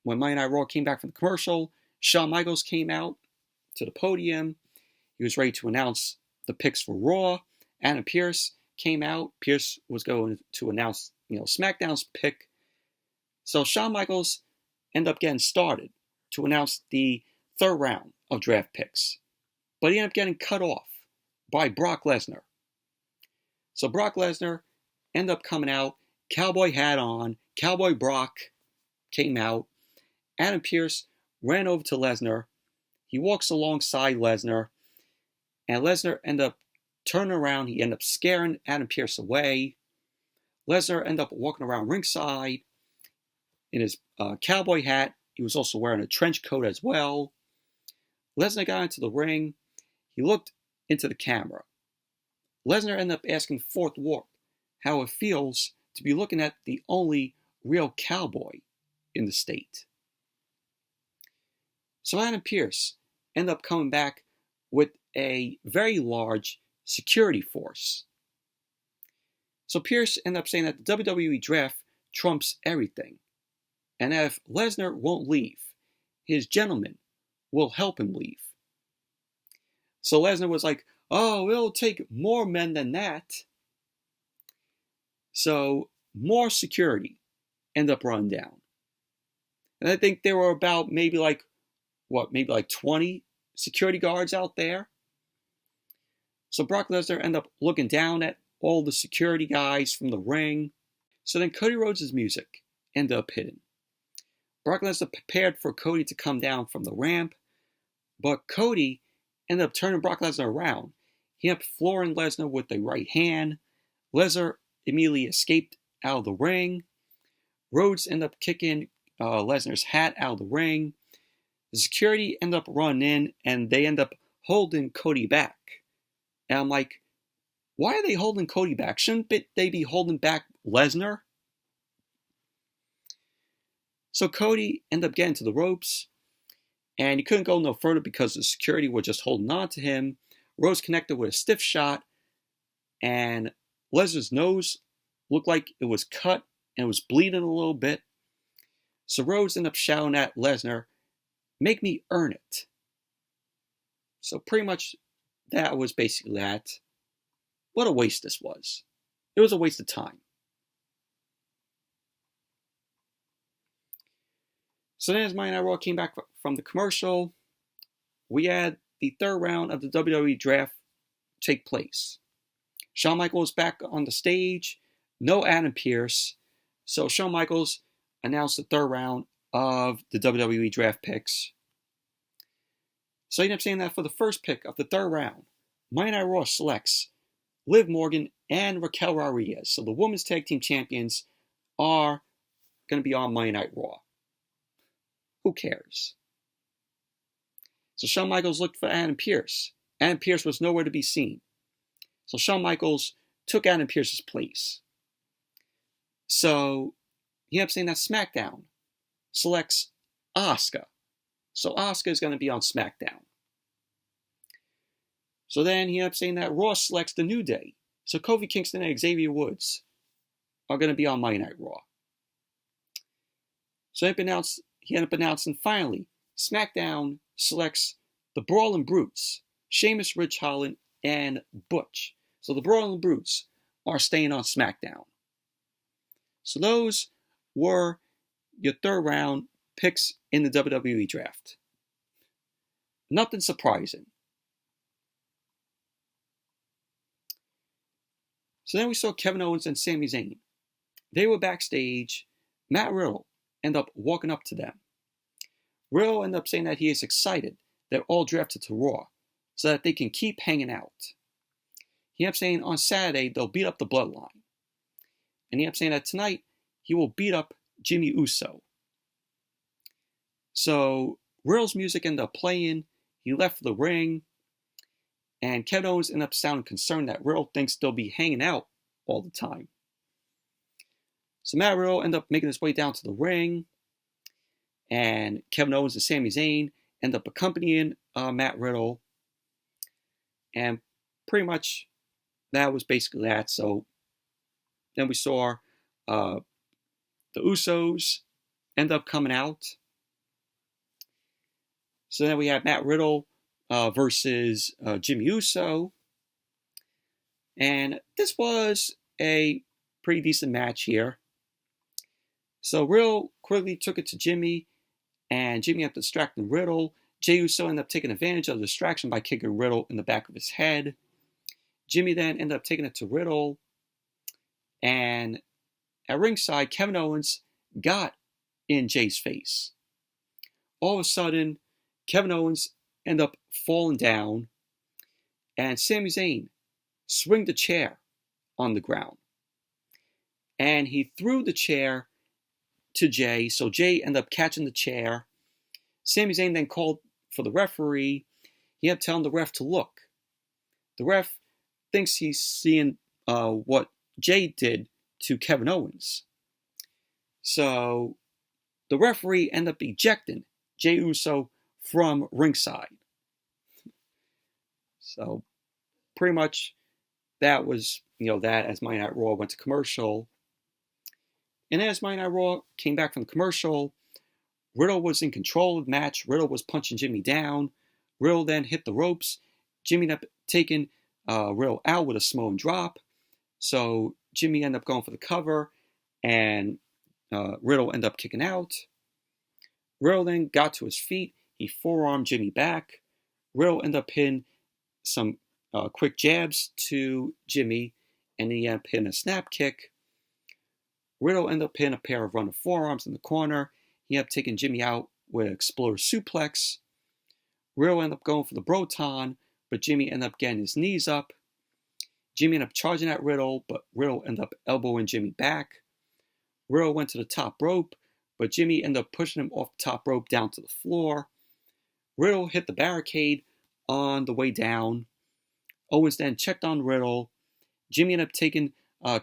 Speaker 1: when Monday Night Raw came back from the commercial, Shawn Michaels came out to the podium. He was ready to announce the picks for Raw. Adam Pearce came out. Pearce was going to announce, SmackDown's pick. So Shawn Michaels ended up getting started to announce the third round of draft picks. But he ended up getting cut off by Brock Lesnar. So Brock Lesnar ended up coming out, cowboy hat on, Cowboy Brock came out. Adam Pearce ran over to Lesnar. He walks alongside Lesnar, and Lesnar ended up turning around. He ended up scaring Adam Pearce away. Lesnar ended up walking around ringside in his cowboy hat. He was also wearing a trench coat as well. Lesnar got into the ring. He looked into the camera. Lesnar ended up asking Fourth Ward how it feels to be looking at the only real cowboy in the state. So Adam Pearce ended up coming back with a very large security force. So Pearce ended up saying that the WWE Draft trumps everything, and that if Lesnar won't leave, his gentlemen will help him leave. So Lesnar was like, oh, it'll take more men than that. So more security ended up running down. And I think there were about maybe like 20 security guards out there. So Brock Lesnar ended up looking down at all the security guys from the ring. So then Cody Rhodes' music ended up hitting. Brock Lesnar prepared for Cody to come down from the ramp, but Cody ended up turning Brock Lesnar around. He ended up flooring Lesnar with the right hand. Lesnar immediately escaped out of the ring. Rhodes ended up kicking Lesnar's hat out of the ring. The security end up running in, and they end up holding Cody back. And I'm like, why are they holding Cody back? Shouldn't they be holding back Lesnar? So Cody ended up getting to the ropes, and he couldn't go no further because the security were just holding on to him. Rose connected with a stiff shot, and Lesnar's nose looked like it was cut and it was bleeding a little bit. So Rose ended up shouting at Lesnar, "Make me earn it." So pretty much that was basically that. What a waste this was. It was a waste of time. So then as Monday Night Raw came back from the commercial, we had the third round of the WWE draft take place. Shawn Michaels back on the stage, no Adam Pearce. So Shawn Michaels announced the third round of the WWE draft picks. So he ended up saying that for the first pick of the third round, Monday Night Raw selects Liv Morgan and Raquel Rodriguez. So the women's tag team champions are going to be on Monday Night Raw. Who cares? So Shawn Michaels looked for Adam Pearce. Adam Pearce was nowhere to be seen. So Shawn Michaels took Adam Pearce's place. So he ended up saying that SmackDown selects Asuka. So Asuka is going to be on SmackDown. So then he ended up saying that Raw selects the New Day. So Kofi Kingston and Xavier Woods are going to be on Monday Night Raw. So he ended up announcing finally, SmackDown selects the Brawling Brutes, Sheamus, Ridge Holland, and Butch. So the Brawling Brutes are staying on SmackDown. So those were your third round picks in the WWE draft. Nothing surprising. So then we saw Kevin Owens and Sami Zayn. They were backstage. Matt Riddle ended up walking up to them. Riddle ended up saying that he is excited they're all drafted to Raw so that they can keep hanging out. He ended up saying on Saturday they'll beat up the Bloodline. And he ended up saying that tonight he will beat up Jimmy Uso. So Riddle's music ended up playing. He left the ring. And Kevin Owens ended up sounding concerned that Riddle thinks they'll be hanging out all the time. So Matt Riddle ended up making his way down to the ring. And Kevin Owens and Sami Zayn end up accompanying Matt Riddle. And pretty much that was basically that. So then we saw the Usos end up coming out. So then we had Matt Riddle versus Jimmy Uso. And this was a pretty decent match here. So Riddle quickly took it to Jimmy, and Jimmy ended up distracting Riddle. Jey Uso ended up taking advantage of the distraction by kicking Riddle in the back of his head. Jimmy then ended up taking it to Riddle. And at ringside, Kevin Owens got in Jey's face. All of a sudden, Kevin Owens ended up falling down, and Sami Zayn swinged the chair on the ground. And he threw the chair to Jey, so Jey ended up catching the chair. Sami Zayn then called for the referee. He ended up telling the ref to look. The ref thinks he's seeing what Jey did to Kevin Owens. So the referee ended up ejecting Jey Uso from ringside. So pretty much that was, that as Monday Night Raw went to commercial. And as Monday Night Raw came back from the commercial, Riddle was in control of the match. Riddle was punching Jimmy down. Riddle then hit the ropes. Jimmy ended up taking Riddle out with a Samoan drop. So Jimmy ended up going for the cover, and Riddle ended up kicking out. Riddle then got to his feet. He forearmed Jimmy back. Riddle ended up hitting some quick jabs to Jimmy, and he ended up hitting a snap kick. Riddle ended up hitting a pair of running forearms in the corner. He ended up taking Jimmy out with an exploder suplex. Riddle ended up going for the Broton, but Jimmy ended up getting his knees up. Jimmy ended up charging at Riddle, but Riddle ended up elbowing Jimmy back. Riddle went to the top rope, but Jimmy ended up pushing him off the top rope down to the floor. Riddle hit the barricade on the way down. Owens then checked on Riddle. Jimmy ended up taking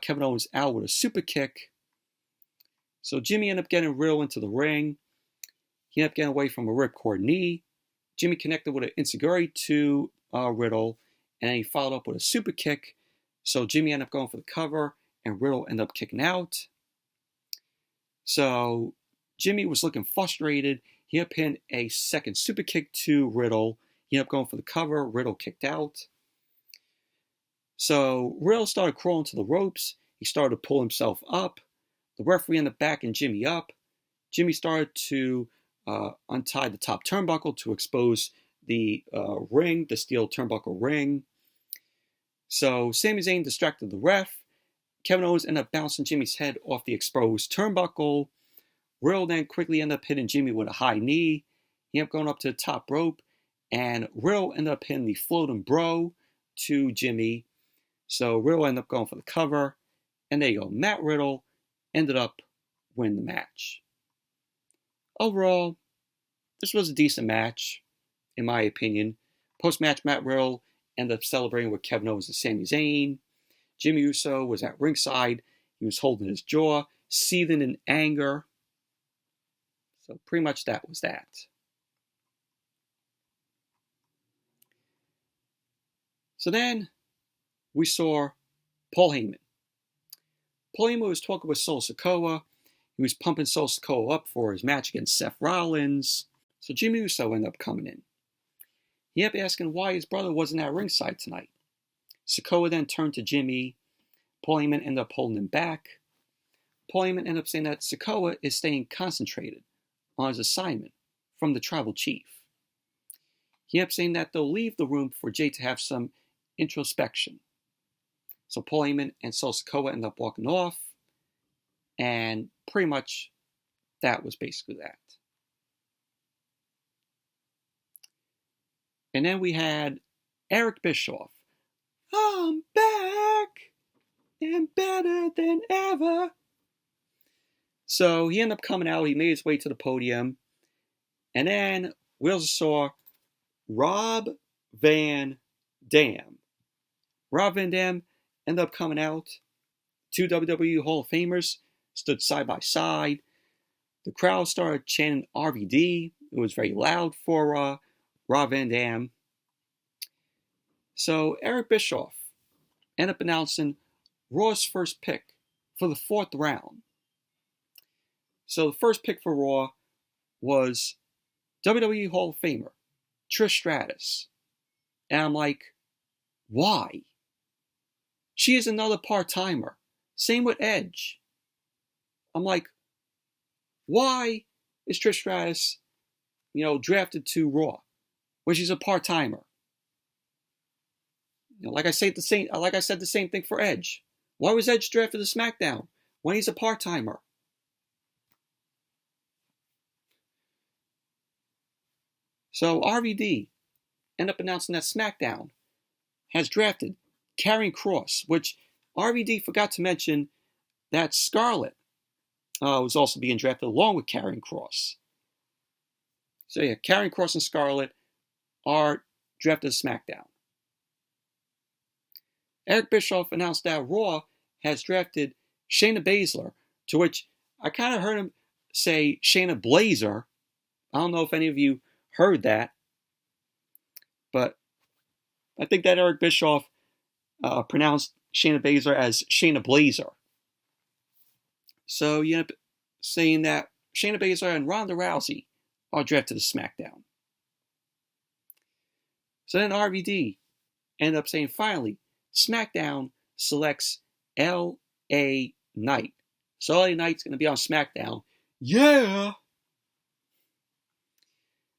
Speaker 1: Kevin Owens out with a super kick. So Jimmy ended up getting Riddle into the ring. He ended up getting away from a ripcord knee. Jimmy connected with an enziguri to Riddle, and then he followed up with a super kick. So Jimmy ended up going for the cover, and Riddle ended up kicking out. So Jimmy was looking frustrated. He ended up hitting a second super kick to Riddle. He ended up going for the cover. Riddle kicked out. So Riddle started crawling to the ropes. He started to pull himself up. The referee ended up backing Jimmy up. Jimmy started to untie the top turnbuckle to expose the ring, the steel turnbuckle ring. So Sami Zayn distracted the ref. Kevin Owens ended up bouncing Jimmy's head off the exposed turnbuckle. Riddle then quickly ended up hitting Jimmy with a high knee. He ended up going up to the top rope, and Riddle ended up hitting the floating bro to Jimmy. So Riddle ended up going for the cover, and there you go. Matt Riddle ended up winning the match. Overall, this was a decent match, in my opinion. Post-match, Matt Riddle ended up celebrating with Kevin Owens and Sami Zayn. Jimmy Uso was at ringside. He was holding his jaw, seething in anger. So pretty much that was that. So then we saw Paul Heyman. Paul Heyman was talking with Sikoa. He was pumping Sikoa up for his match against Seth Rollins. So Jimmy Uso ended up coming in. He ended up asking why his brother wasn't at ringside tonight. Sikoa then turned to Jimmy. Paul Heyman ended up holding him back. Paul Heyman ended up saying that Sikoa is staying concentrated on his assignment from the tribal chief. He ended up saying that they'll leave the room for Jay to have some introspection. So Paul Heyman and Sikoa ended up walking off, and pretty much that was basically that. And then we had Eric Bischoff. I'm back and better than ever. So he ended up coming out. He made his way to the podium. And then we also saw Rob Van Dam. Rob Van Dam ended up coming out. Two WWE Hall of Famers stood side by side. The crowd started chanting RVD. It was very loud for Rob Van Dam. So Eric Bischoff ended up announcing Raw's first pick for the 4th round. So the first pick for Raw was WWE Hall of Famer Trish Stratus. And I'm like, why? She is another part-timer. Same with Edge. I'm like, why is Trish Stratus, drafted to Raw, where she's a part-timer? Like I said the same thing for Edge. Why was Edge drafted to SmackDown when he's a part-timer? So RVD ended up announcing that SmackDown has drafted Karrion Kross, which RVD forgot to mention that Scarlett was also being drafted along with Karrion Kross. So yeah, Karrion Kross and Scarlett are drafted to SmackDown. Eric Bischoff announced that Raw has drafted Shayna Baszler, to which I kind of heard him say Shayna Blazer. I don't know if any of you heard that, but I think that Eric Bischoff pronounced Shayna Baszler as Shayna Blazer. So you end up saying that Shayna Baszler and Ronda Rousey are drafted to SmackDown. So then RVD ended up saying, finally, SmackDown selects L.A. Knight. So L.A. Knight's going to be on SmackDown. Yeah!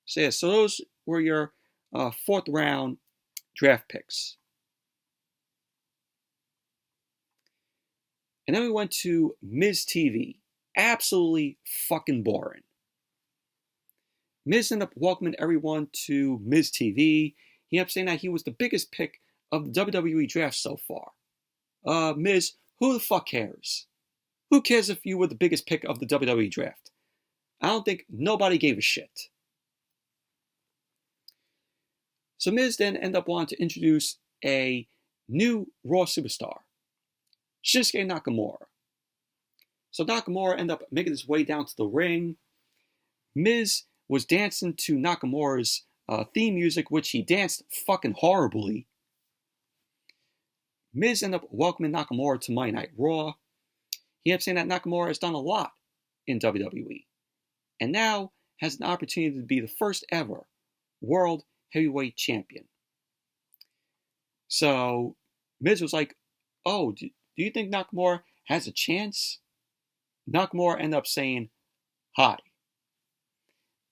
Speaker 1: So yeah, so those were your 4th round draft picks. And then we went to Miz TV. Absolutely fucking boring. Miz ended up welcoming everyone to Miz TV. He ended up saying that he was the biggest pick of the WWE draft so far. Miz, who the fuck cares? Who cares if you were the biggest pick of the WWE draft? I don't think nobody gave a shit. So Miz then ended up wanting to introduce a new Raw superstar, Shinsuke Nakamura. So Nakamura ended up making his way down to the ring. Miz was dancing to Nakamura's theme music, which he danced fucking horribly. Miz ended up welcoming Nakamura to Monday Night Raw. He ended up saying that Nakamura has done a lot in WWE, and now has an opportunity to be the first ever World Heavyweight Champion. So Miz was like, oh, do you think Nakamura has a chance? Nakamura ended up saying, hi.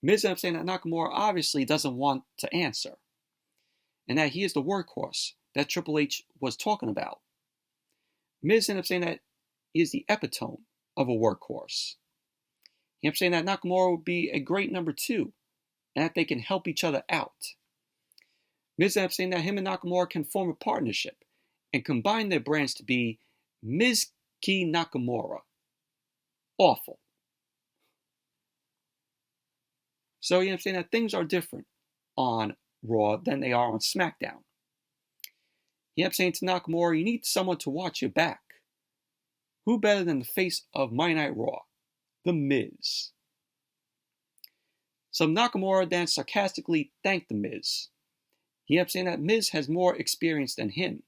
Speaker 1: Miz ended up saying that Nakamura obviously doesn't want to answer, and that he is the workhorse that Triple H was talking about. Miz ended up saying that he is the epitome of a workhorse. He ended up saying that Nakamura would be a great number 2, and that they can help each other out. Miz ended up saying that him and Nakamura can form a partnership and combine their brands to be Miz-Ki Nakamura. Awful. So he ended up saying that things are different on Raw than they are on SmackDown. He ended up saying to Nakamura, you need someone to watch your back. Who better than the face of Monday Night Raw? The Miz. So Nakamura then sarcastically thanked The Miz. He ended up saying that Miz has more experience than him.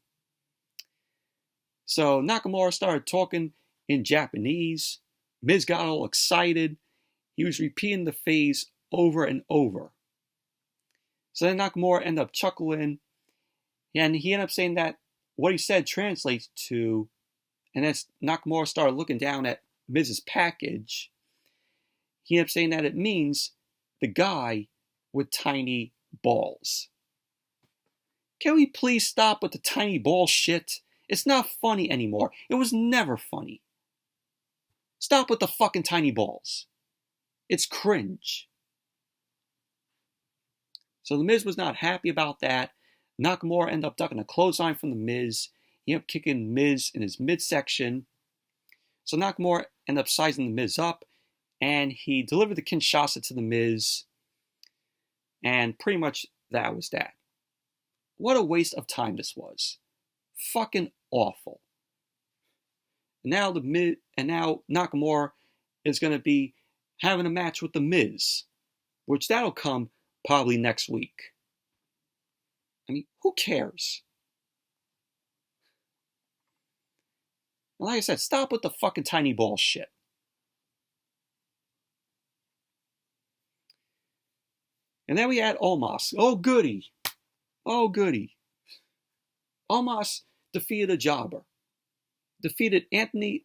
Speaker 1: So Nakamura started talking in Japanese. Miz got all excited. He was repeating the phrase over and over. So then Nakamura ended up chuckling. And he ended up saying that what he said translates to, and as Nakamura started looking down at Miz's package, he ended up saying that it means the guy with tiny balls. Can we please stop with the tiny ball shit? It's not funny anymore. It was never funny. Stop with the fucking tiny balls. It's cringe. So The Miz was not happy about that. Nakamura ended up ducking a clothesline from The Miz. He ended up kicking Miz in his midsection. So Nakamura ended up sizing The Miz up, and he delivered the Kinshasa to The Miz. And pretty much that was that. What a waste of time this was. Fucking awful. Now Nakamura is going to be having a match with The Miz, which that'll come probably next week. I mean, who cares? And like I said, stop with the fucking tiny ball shit. And then we had Omos. Oh, goody. Oh, goody. Omos defeated a jobber. Defeated Anthony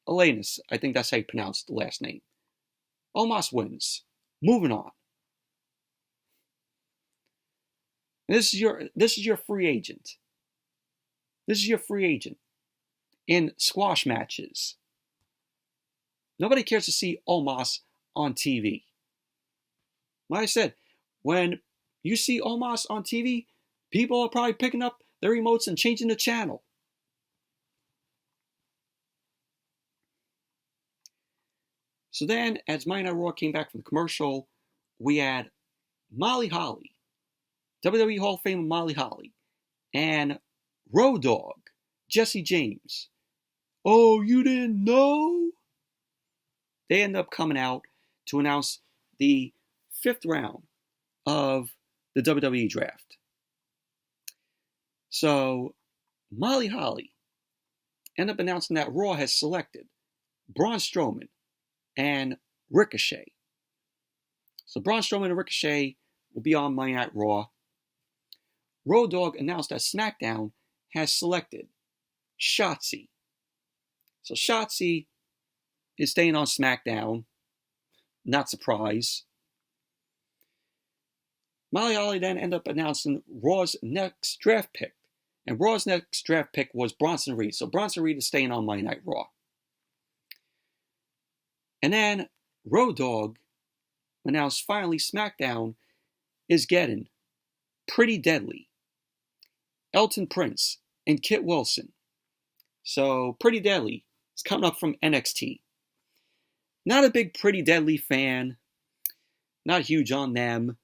Speaker 1: Alanis. I think that's how you pronounce the last name. Omos wins. Moving on. And this is your free agent. This is your free agent in squash matches. Nobody cares to see Omos on TV. Like I said, when you see Omos on TV, people are probably picking up their remotes and changing the channel. So then, as Monday Night Raw came back from the commercial, we had Molly Holly, WWE Hall of Famer Molly Holly, and Road Dogg, Jesse James. Oh, you didn't know? They end up coming out to announce the 5th round of the WWE draft. So, Molly Holly ended up announcing that Raw has selected Braun Strowman and Ricochet. So Braun Strowman and Ricochet will be on Monday Night Raw. Road Dogg announced that SmackDown has selected Shotzi. So Shotzi is staying on SmackDown. Not surprised. Molly Holly then ended up announcing Raw's next draft pick. And Raw's next draft pick was Bronson Reed. So Bronson Reed is staying on Monday Night Raw. And then Road Dogg announced finally SmackDown is getting Pretty Deadly, Elton Prince, and Kit Wilson. So Pretty Deadly is coming up from NXT. Not a big Pretty Deadly fan. Not huge on them.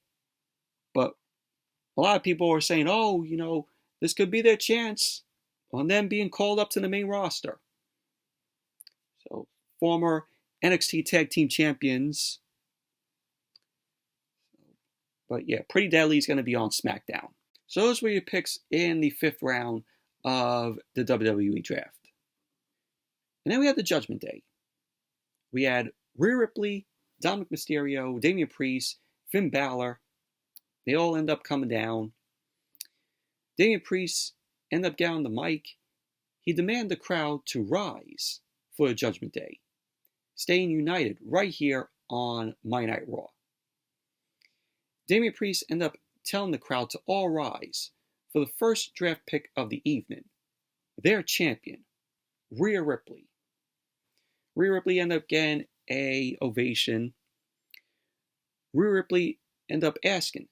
Speaker 1: But a lot of people are saying, oh, this could be their chance on them being called up to the main roster. So, former NXT Tag Team Champions. But yeah, Pretty Deadly is going to be on SmackDown. So those were your picks in the 5th round of the WWE Draft. And then we had the Judgment Day. We had Rhea Ripley, Dominic Mysterio, Damian Priest, Finn Balor. They all end up coming down. Damian Priest ended up getting on the mic. He demanded the crowd to rise for the Judgment Day, staying united right here on Monday Night Raw. Damian Priest ended up telling the crowd to all rise for the first draft pick of the evening, their champion, Rhea Ripley. Rhea Ripley ended up getting an ovation. Rhea Ripley ended up asking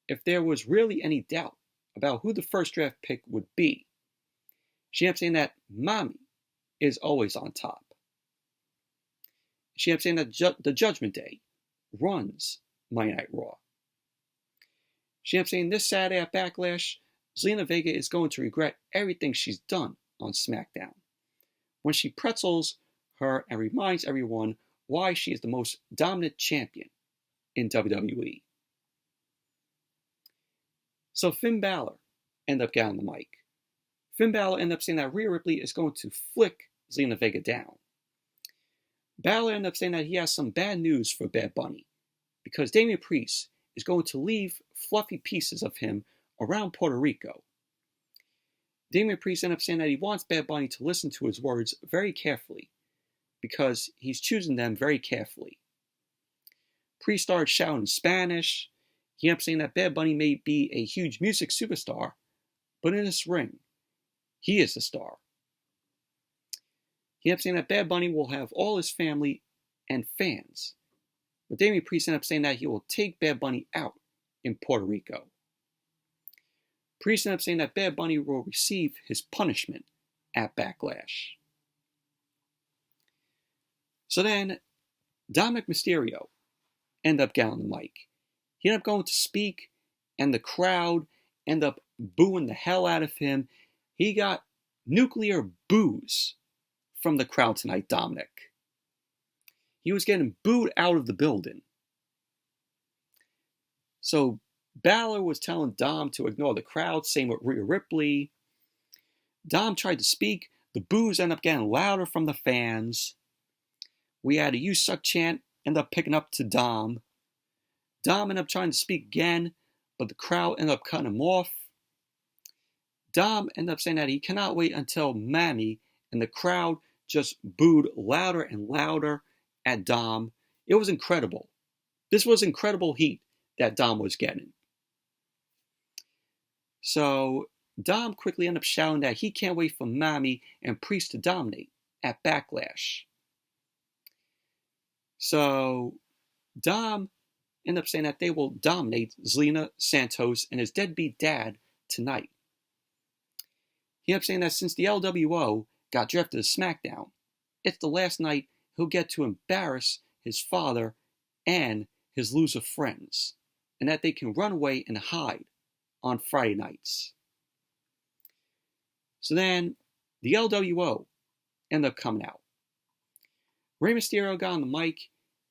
Speaker 1: if there was really any doubt about who the first draft pick would be. She ended up saying that Mommy is always on top. She ended up saying that the Judgment Day runs Monday Night Raw. She ended up saying this Saturday at Backlash, Zelina Vega is going to regret everything she's done on SmackDown when she pretzels her and reminds everyone why she is the most dominant champion in WWE. So Finn Balor ended up getting the mic. Finn Balor ended up saying that Rhea Ripley is going to flick Zelina Vega down. Balor ended up saying that he has some bad news for Bad Bunny because Damian Priest is going to leave fluffy pieces of him around Puerto Rico. Damian Priest ended up saying that he wants Bad Bunny to listen to his words very carefully because he's choosing them very carefully. Priest started shouting in Spanish. He ended up saying that Bad Bunny may be a huge music superstar, but in this ring, he is the star. He ended up saying that Bad Bunny will have all his family and fans. But Damian Priest ended up saying that he will take Bad Bunny out in Puerto Rico. Priest ended up saying that Bad Bunny will receive his punishment at Backlash. So then, Dominic Mysterio ended up getting on the mic. He ended up going to speak, and the crowd ended up booing the hell out of him. He got nuclear boos from the crowd tonight, Dominic. He was getting booed out of the building. So Balor was telling Dom to ignore the crowd, same with Rhea Ripley. Dom tried to speak. The boos ended up getting louder from the fans. We had a "You Suck" chant end up picking up to Dom. Dom ended up trying to speak again, but the crowd ended up cutting him off. Dom ended up saying that he cannot wait until Mammy, and the crowd just booed louder and louder at Dom. It was incredible. This was incredible heat that Dom was getting. So Dom quickly ended up shouting that he can't wait for Mammy and Priest to dominate at Backlash. So Dom ended up saying that they will dominate Zelina, Santos, and his deadbeat dad tonight. He ended up saying that since the LWO got drafted to SmackDown, it's the last night he'll get to embarrass his father and his loser friends, and that they can run away and hide on Friday nights. So then, the LWO ended up coming out. Rey Mysterio got on the mic.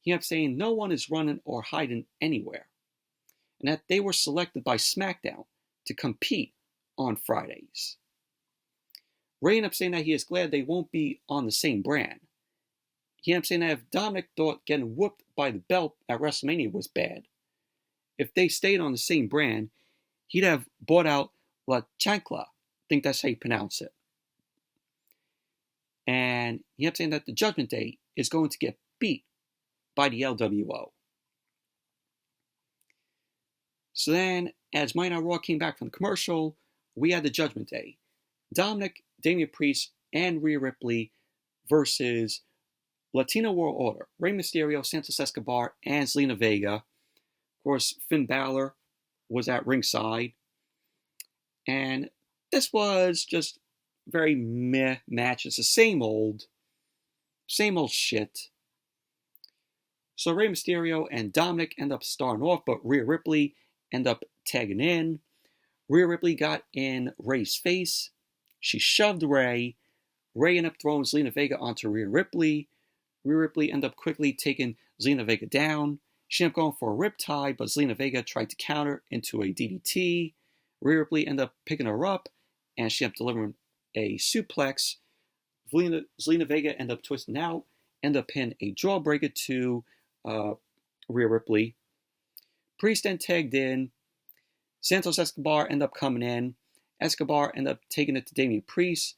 Speaker 1: He ended up saying no one is running or hiding anywhere, and that they were selected by SmackDown to compete on Fridays. Rey ended up saying that he is glad they won't be on the same brand. He ended up saying that if Dominic thought getting whooped by the belt at WrestleMania was bad, if they stayed on the same brand, he'd have bought out La Chancla. I think that's how you pronounce it. And he ended up saying that the Judgment Day is going to get beat by the LWO. So then, as Monday Night Raw came back from the commercial, we had the Judgment Day. Dominic, Damian Priest, and Rhea Ripley versus Latino World Order. Rey Mysterio, Santos Escobar, and Zelina Vega. Of course, Finn Balor was at ringside. And this was just very meh match. It's the same old shit. So Rey Mysterio and Dominic end up starting off, but Rhea Ripley end up tagging in. Rhea Ripley got in Ray's face. She shoved Ray. Ray ended up throwing Zelina Vega onto Rhea Ripley. Rhea Ripley ended up quickly taking Zelina Vega down. She ended up going for a riptide, but Zelina Vega tried to counter into a DDT. Rhea Ripley ended up picking her up, and she ended up delivering a suplex. Zelina Vega ended up twisting out, ended up pinning a jawbreaker to Rhea Ripley. Priest then tagged in. Santos Escobar ended up coming in. Escobar ended up taking it to Damian Priest,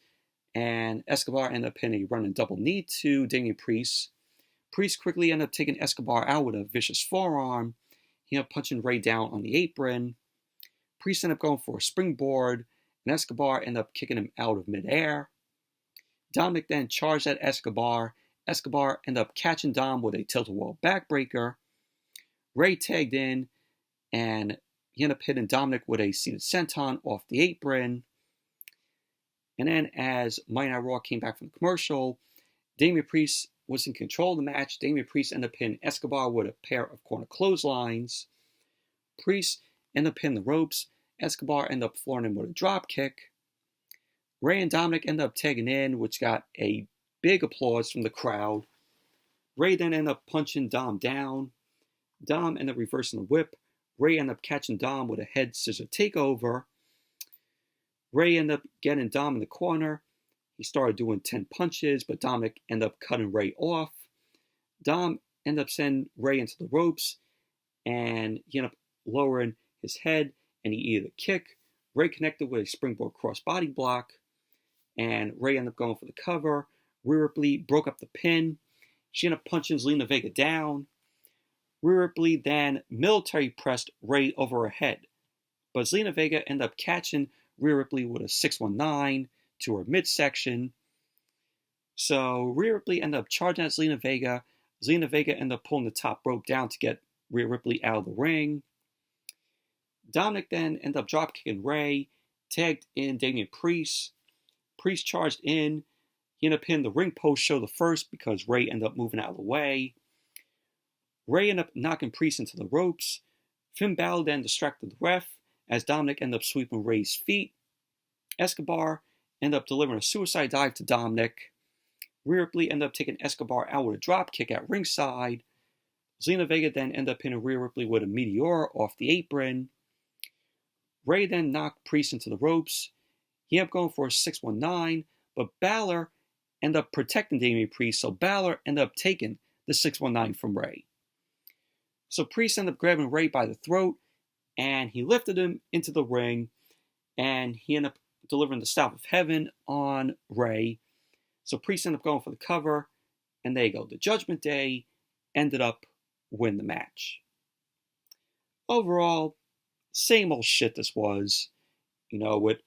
Speaker 1: and Escobar ended up pinning a running double knee to Damian Priest. Priest quickly ended up taking Escobar out with a vicious forearm. He ended up punching Ray down on the apron. Priest ended up going for a springboard, and Escobar ended up kicking him out of midair. Dominic then charged at Escobar. Escobar ended up catching Dom with a tilt-a-wall backbreaker. Ray tagged in, and he ended up hitting Dominic with a seated senton off the apron. And then as Monday Night Raw came back from the commercial, Damian Priest was in control of the match. Damian Priest ended up hitting Escobar with a pair of corner clotheslines. Priest ended up hitting the ropes. Escobar ended up flooring him with a drop kick. Ray and Dominic ended up tagging in, which got a big applause from the crowd. Ray then ended up punching Dom down. Dom ended up reversing the whip. Ray ended up catching Dom with a head scissor takeover. Ray ended up getting Dom in the corner. He started doing 10 punches, but Dominic ended up cutting Ray off. Dom ended up sending Ray into the ropes, and he ended up lowering his head, and he eated a kick. Ray connected with a springboard crossbody block, and Ray ended up going for the cover. Rhea Ripley broke up the pin. She ended up punching Zelina Vega down. Rhea Ripley then military pressed Ray over her head, but Zelina Vega ended up catching Rhea Ripley with a 619 to her midsection. So Rhea Ripley ended up charging at Zelina Vega. Zelina Vega ended up pulling the top rope down to get Rhea Ripley out of the ring. Dominic then ended up dropkicking Ray, tagged in Damian Priest. Priest charged in. He ended up hitting the ring post show the first because Ray ended up moving out of the way. Ray ended up knocking Priest into the ropes. Finn Balor then distracted the ref as Dominic ended up sweeping Ray's feet. Escobar ended up delivering a suicide dive to Dominic. Rhea Ripley ended up taking Escobar out with a drop kick at ringside. Zelina Vega then ended up hitting Rhea Ripley with a meteor off the apron. Ray then knocked Priest into the ropes. He ended up going for a 619, but Balor ended up protecting Damian Priest, so Balor ended up taking the 619 from Ray. So Priest ended up grabbing Ray by the throat, and he lifted him into the ring, and he ended up delivering the Staff of Heaven on Ray. So Priest ended up going for the cover, and there you go. The Judgment Day ended up winning the match. Overall, same old shit this was, with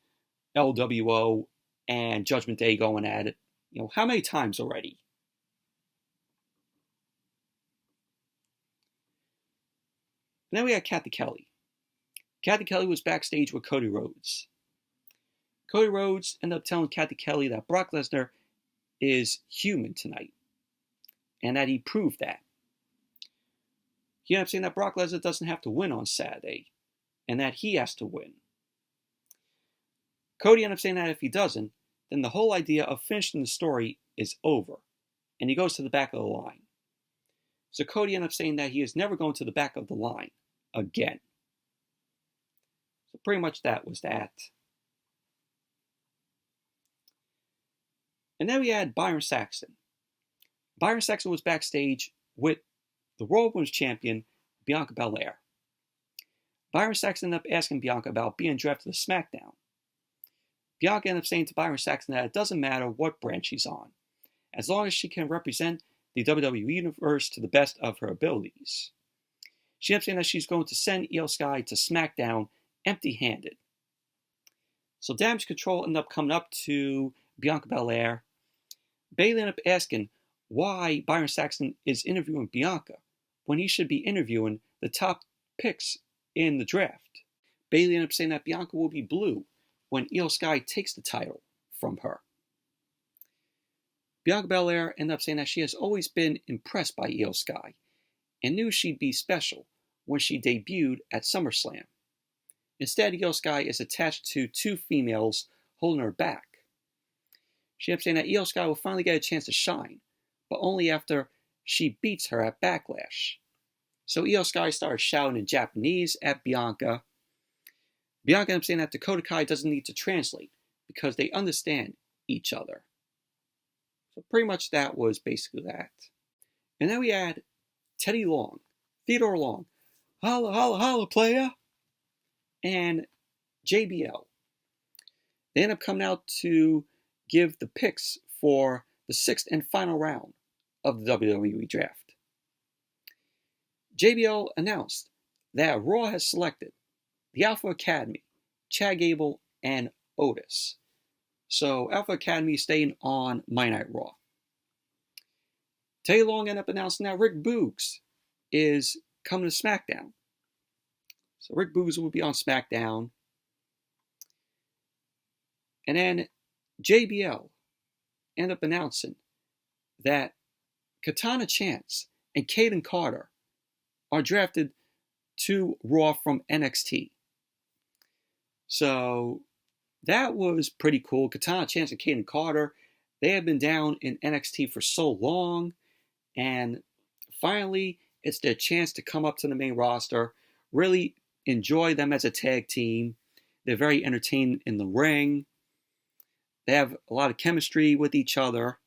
Speaker 1: LWO and Judgment Day going at it. How many times already? And then we had Kathy Kelly. Kathy Kelly was backstage with Cody Rhodes. Cody Rhodes ended up telling Kathy Kelly that Brock Lesnar is human tonight, and that he proved that. He ended up saying that Brock Lesnar doesn't have to win on Saturday, and that he has to win. Cody ended up saying that if he doesn't, then the whole idea of finishing the story is over, and he goes to the back of the line. So Cody ended up saying that he is never going to the back of the line again. So pretty much that was that. And then we had Byron Saxton. Byron Saxton was backstage with the Royal Women's Champion, Bianca Belair. Byron Saxton ended up asking Bianca about being drafted to SmackDown. Bianca ended up saying to Byron Saxton that it doesn't matter what brand she's on, as long as she can represent the WWE Universe to the best of her abilities. She ended up saying that she's going to send Io Sky to SmackDown empty-handed. So Damage Control ended up coming up to Bianca Belair. Bayley ended up asking why Byron Saxton is interviewing Bianca when he should be interviewing the top picks in the draft. Bayley ended up saying that Bianca will be blue when Io Sky takes the title from her. Bianca Belair ended up saying that she has always been impressed by Io Sky and knew she'd be special when she debuted at SummerSlam. Instead, Io Sky is attached to two females holding her back. She ends up saying that Io Sky will finally get a chance to shine, but only after she beats her at Backlash. So Io Sky starts shouting in Japanese at Bianca. Bianca ends up saying that Dakota Kai doesn't need to translate because they understand each other. So pretty much that was basically that. And then we had Teddy Long, Theodore Long, holla, holla, holla, playa, and JBL. They end up coming out to give the picks for the 6th and final round of the WWE draft. JBL announced that Raw has selected the Alpha Academy, Chad Gable, and Otis. So Alpha Academy staying on Monday Night Raw. Teddy Long ended up announcing that Rick Boogs is coming to SmackDown. So Rick Boogs will be on SmackDown. And then JBL ended up announcing that Katana Chance and Kaden Carter are drafted to Raw from NXT. So that was pretty cool. Katana Chance and Kaden Carter, they have been down in NXT for so long, and finally it's their chance to come up to the main roster. Really enjoy them as a tag team. They're very entertaining in the ring. They have a lot of chemistry with each other.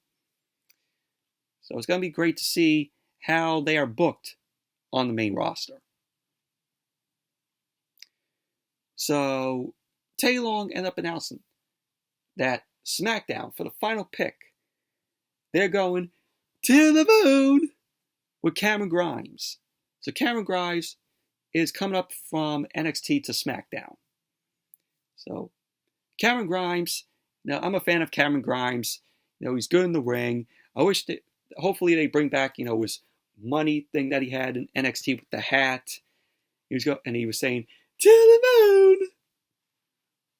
Speaker 1: So it's going to be great to see how they are booked on the main roster. So Teddy Long ended up announcing that SmackDown, for the final pick, they're going to the moon with Cameron Grimes. So Cameron Grimes is coming up from NXT to SmackDown. So Cameron Grimes, now I'm a fan of Cameron Grimes. He's good in the ring. I wish that hopefully they bring back, his money thing that he had in NXT with the hat. He was saying, to the moon.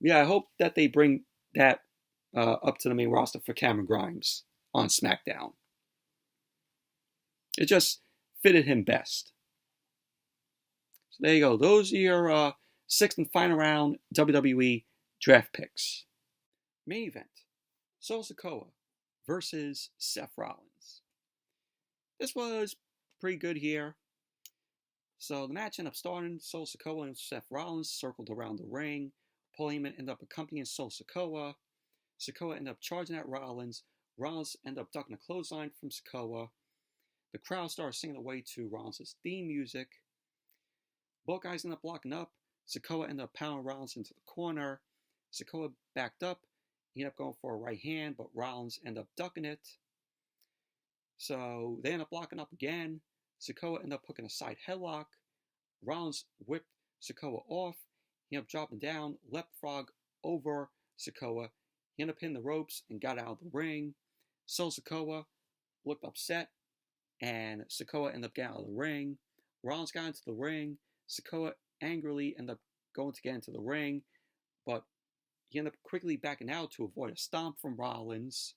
Speaker 1: Yeah, I hope that they bring that up to the main roster for Cameron Grimes on SmackDown. It just fitted him best. So there you go. Those are your 6th and final round WWE draft picks. Main event, Sikoa versus Seth Rollins. This was pretty good here. So the match ended up starting. Sikoa and Seth Rollins circled around the ring. Paul Heyman ended up accompanying Sikoa. Sikoa ended up charging at Rollins. Rollins ended up ducking a clothesline from Sikoa. The crowd started singing away to Rollins' theme music. Both guys ended up locking up. Sikoa ended up pounding Rollins into the corner. Sikoa backed up. He ended up going for a right hand, but Rollins ended up ducking it. So they ended up locking up again. Sikoa ended up hooking a side headlock. Rollins whipped Sikoa off. He ended up dropping down, leapfrog over Sikoa. He ended up hitting the ropes and got out of the ring. So Sikoa looked upset, and Sikoa ended up getting out of the ring. Rollins got into the ring. Sikoa angrily ended up going to get into the ring, but he ended up quickly backing out to avoid a stomp from Rollins.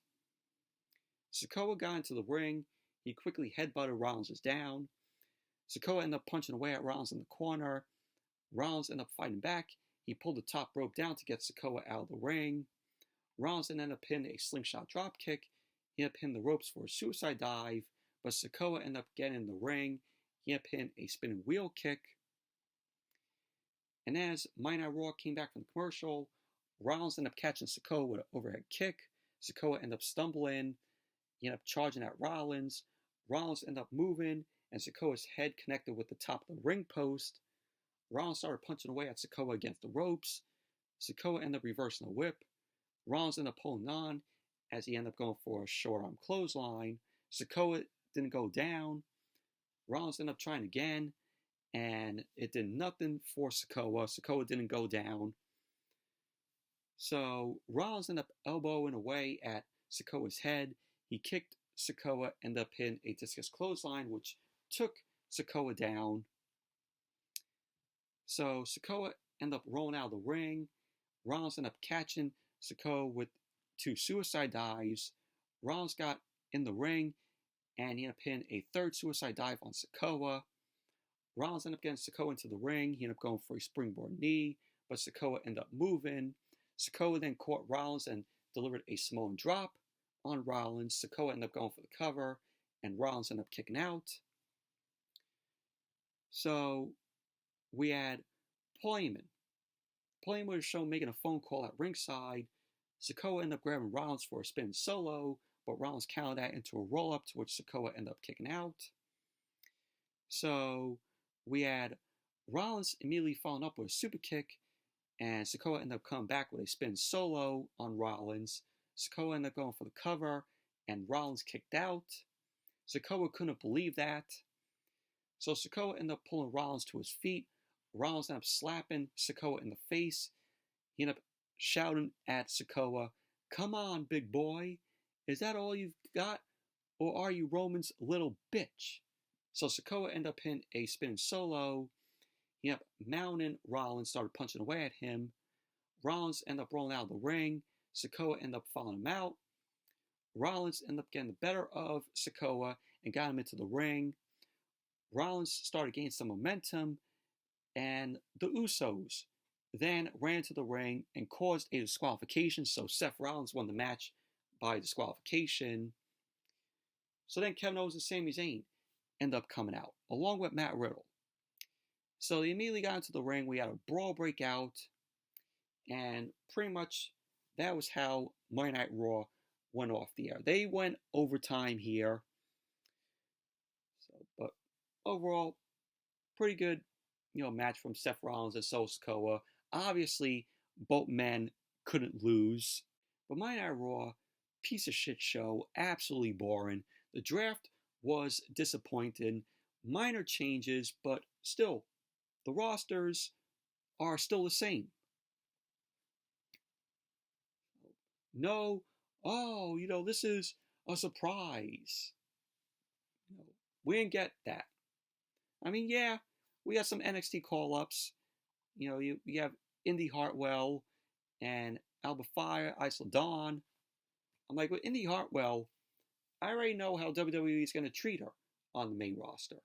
Speaker 1: Sikoa got into the ring. He quickly headbutted Rollins down. Sikoa ended up punching away at Rollins in the corner. Rollins ended up fighting back. He pulled the top rope down to get Sikoa out of the ring. Rollins ended up hitting a slingshot drop kick. He ended up hitting the ropes for a suicide dive, but Sikoa ended up getting in the ring. He ended up hitting a spinning wheel kick. And as Monday Night Raw came back from the commercial, Rollins ended up catching Sikoa with an overhead kick. Sikoa ended up stumbling. He ended up charging at Rollins. Rollins ended up moving, and Sikoa's head connected with the top of the ring post. Rollins started punching away at Sikoa against the ropes. Sikoa ended up reversing a whip. Rollins ended up pulling on as he ended up going for a short arm clothesline. Sikoa didn't go down. Rollins ended up trying again, and it did nothing for Sikoa. Sikoa didn't go down. So Rollins ended up elbowing away at Sikoa's head. He kicked Sikoa, ended up hitting a discus clothesline, which took Sikoa down. So Sikoa ended up rolling out of the ring. Rollins ended up catching Sikoa with 2 suicide dives. Rollins got in the ring, and he ended up hitting a 3rd suicide dive on Sikoa. Rollins ended up getting Sikoa into the ring. He ended up going for a springboard knee, but Sikoa ended up moving. Sikoa then caught Rollins and delivered a Samoan drop on Rollins. Sikoa ended up going for the cover, and Rollins ended up kicking out. So we had Paul Heyman. Paul Heyman was shown making a phone call at ringside. Sikoa ended up grabbing Rollins for a spin solo, but Rollins countered that into a roll-up, to which Sikoa ended up kicking out. So we had Rollins immediately following up with a super kick, and Sikoa ended up coming back with a spin solo on Rollins. Sikoa ended up going for the cover, and Rollins kicked out. Sikoa couldn't believe that. So Sikoa ended up pulling Rollins to his feet. Rollins ended up slapping Sikoa in the face. He ended up shouting at Sikoa, "Come on, big boy. Is that all you've got? Or are you Roman's little bitch?" So Sikoa ended up hitting a spinning solo. He ended up mounting Rollins, started punching away at him. Rollins ended up rolling out of the ring. Sikoa ended up following him out. Rollins ended up getting the better of Sikoa and got him into the ring. Rollins started gaining some momentum, and the Usos then ran to the ring and caused a disqualification, so Seth Rollins won the match by disqualification. So then Kevin Owens and Sami Zayn ended up coming out, along with Matt Riddle. So they immediately got into the ring. We had a brawl breakout, and pretty much that was how Monday Night Raw went off the air. They went overtime here. But overall, pretty good, match from Seth Rollins and Sikoa. Obviously, both men couldn't lose. But Monday Night Raw, piece of shit show, absolutely boring. The draft was disappointing. Minor changes, but still, the rosters are still the same. No, this is a surprise. We didn't get that. I mean, yeah, we got some NXT call-ups. You have Indy Hartwell and Alba Fire, Isla Dawn. I'm like, with Indy Hartwell, I already know how WWE is going to treat her on the main roster.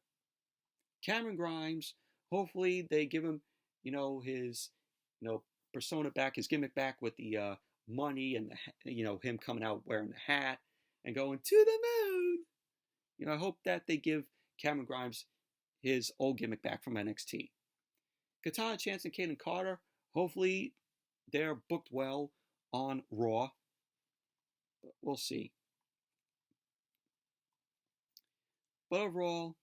Speaker 1: Cameron Grimes, hopefully they give him, his, persona back, his gimmick back with the money and him coming out wearing the hat and going to the moon. I hope that they give Cameron Grimes his old gimmick back from NXT. Katana Chance and Kaden Carter, hopefully they're booked well on Raw. But we'll see. But overall,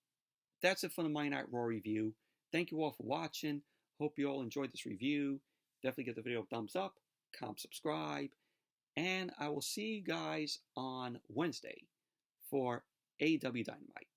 Speaker 1: that's it for the Monday Night Raw review. Thank you all for watching. Hope you all enjoyed this review. Definitely give the video a thumbs up, comment, subscribe, and I will see you guys on Wednesday for AEW Dynamite.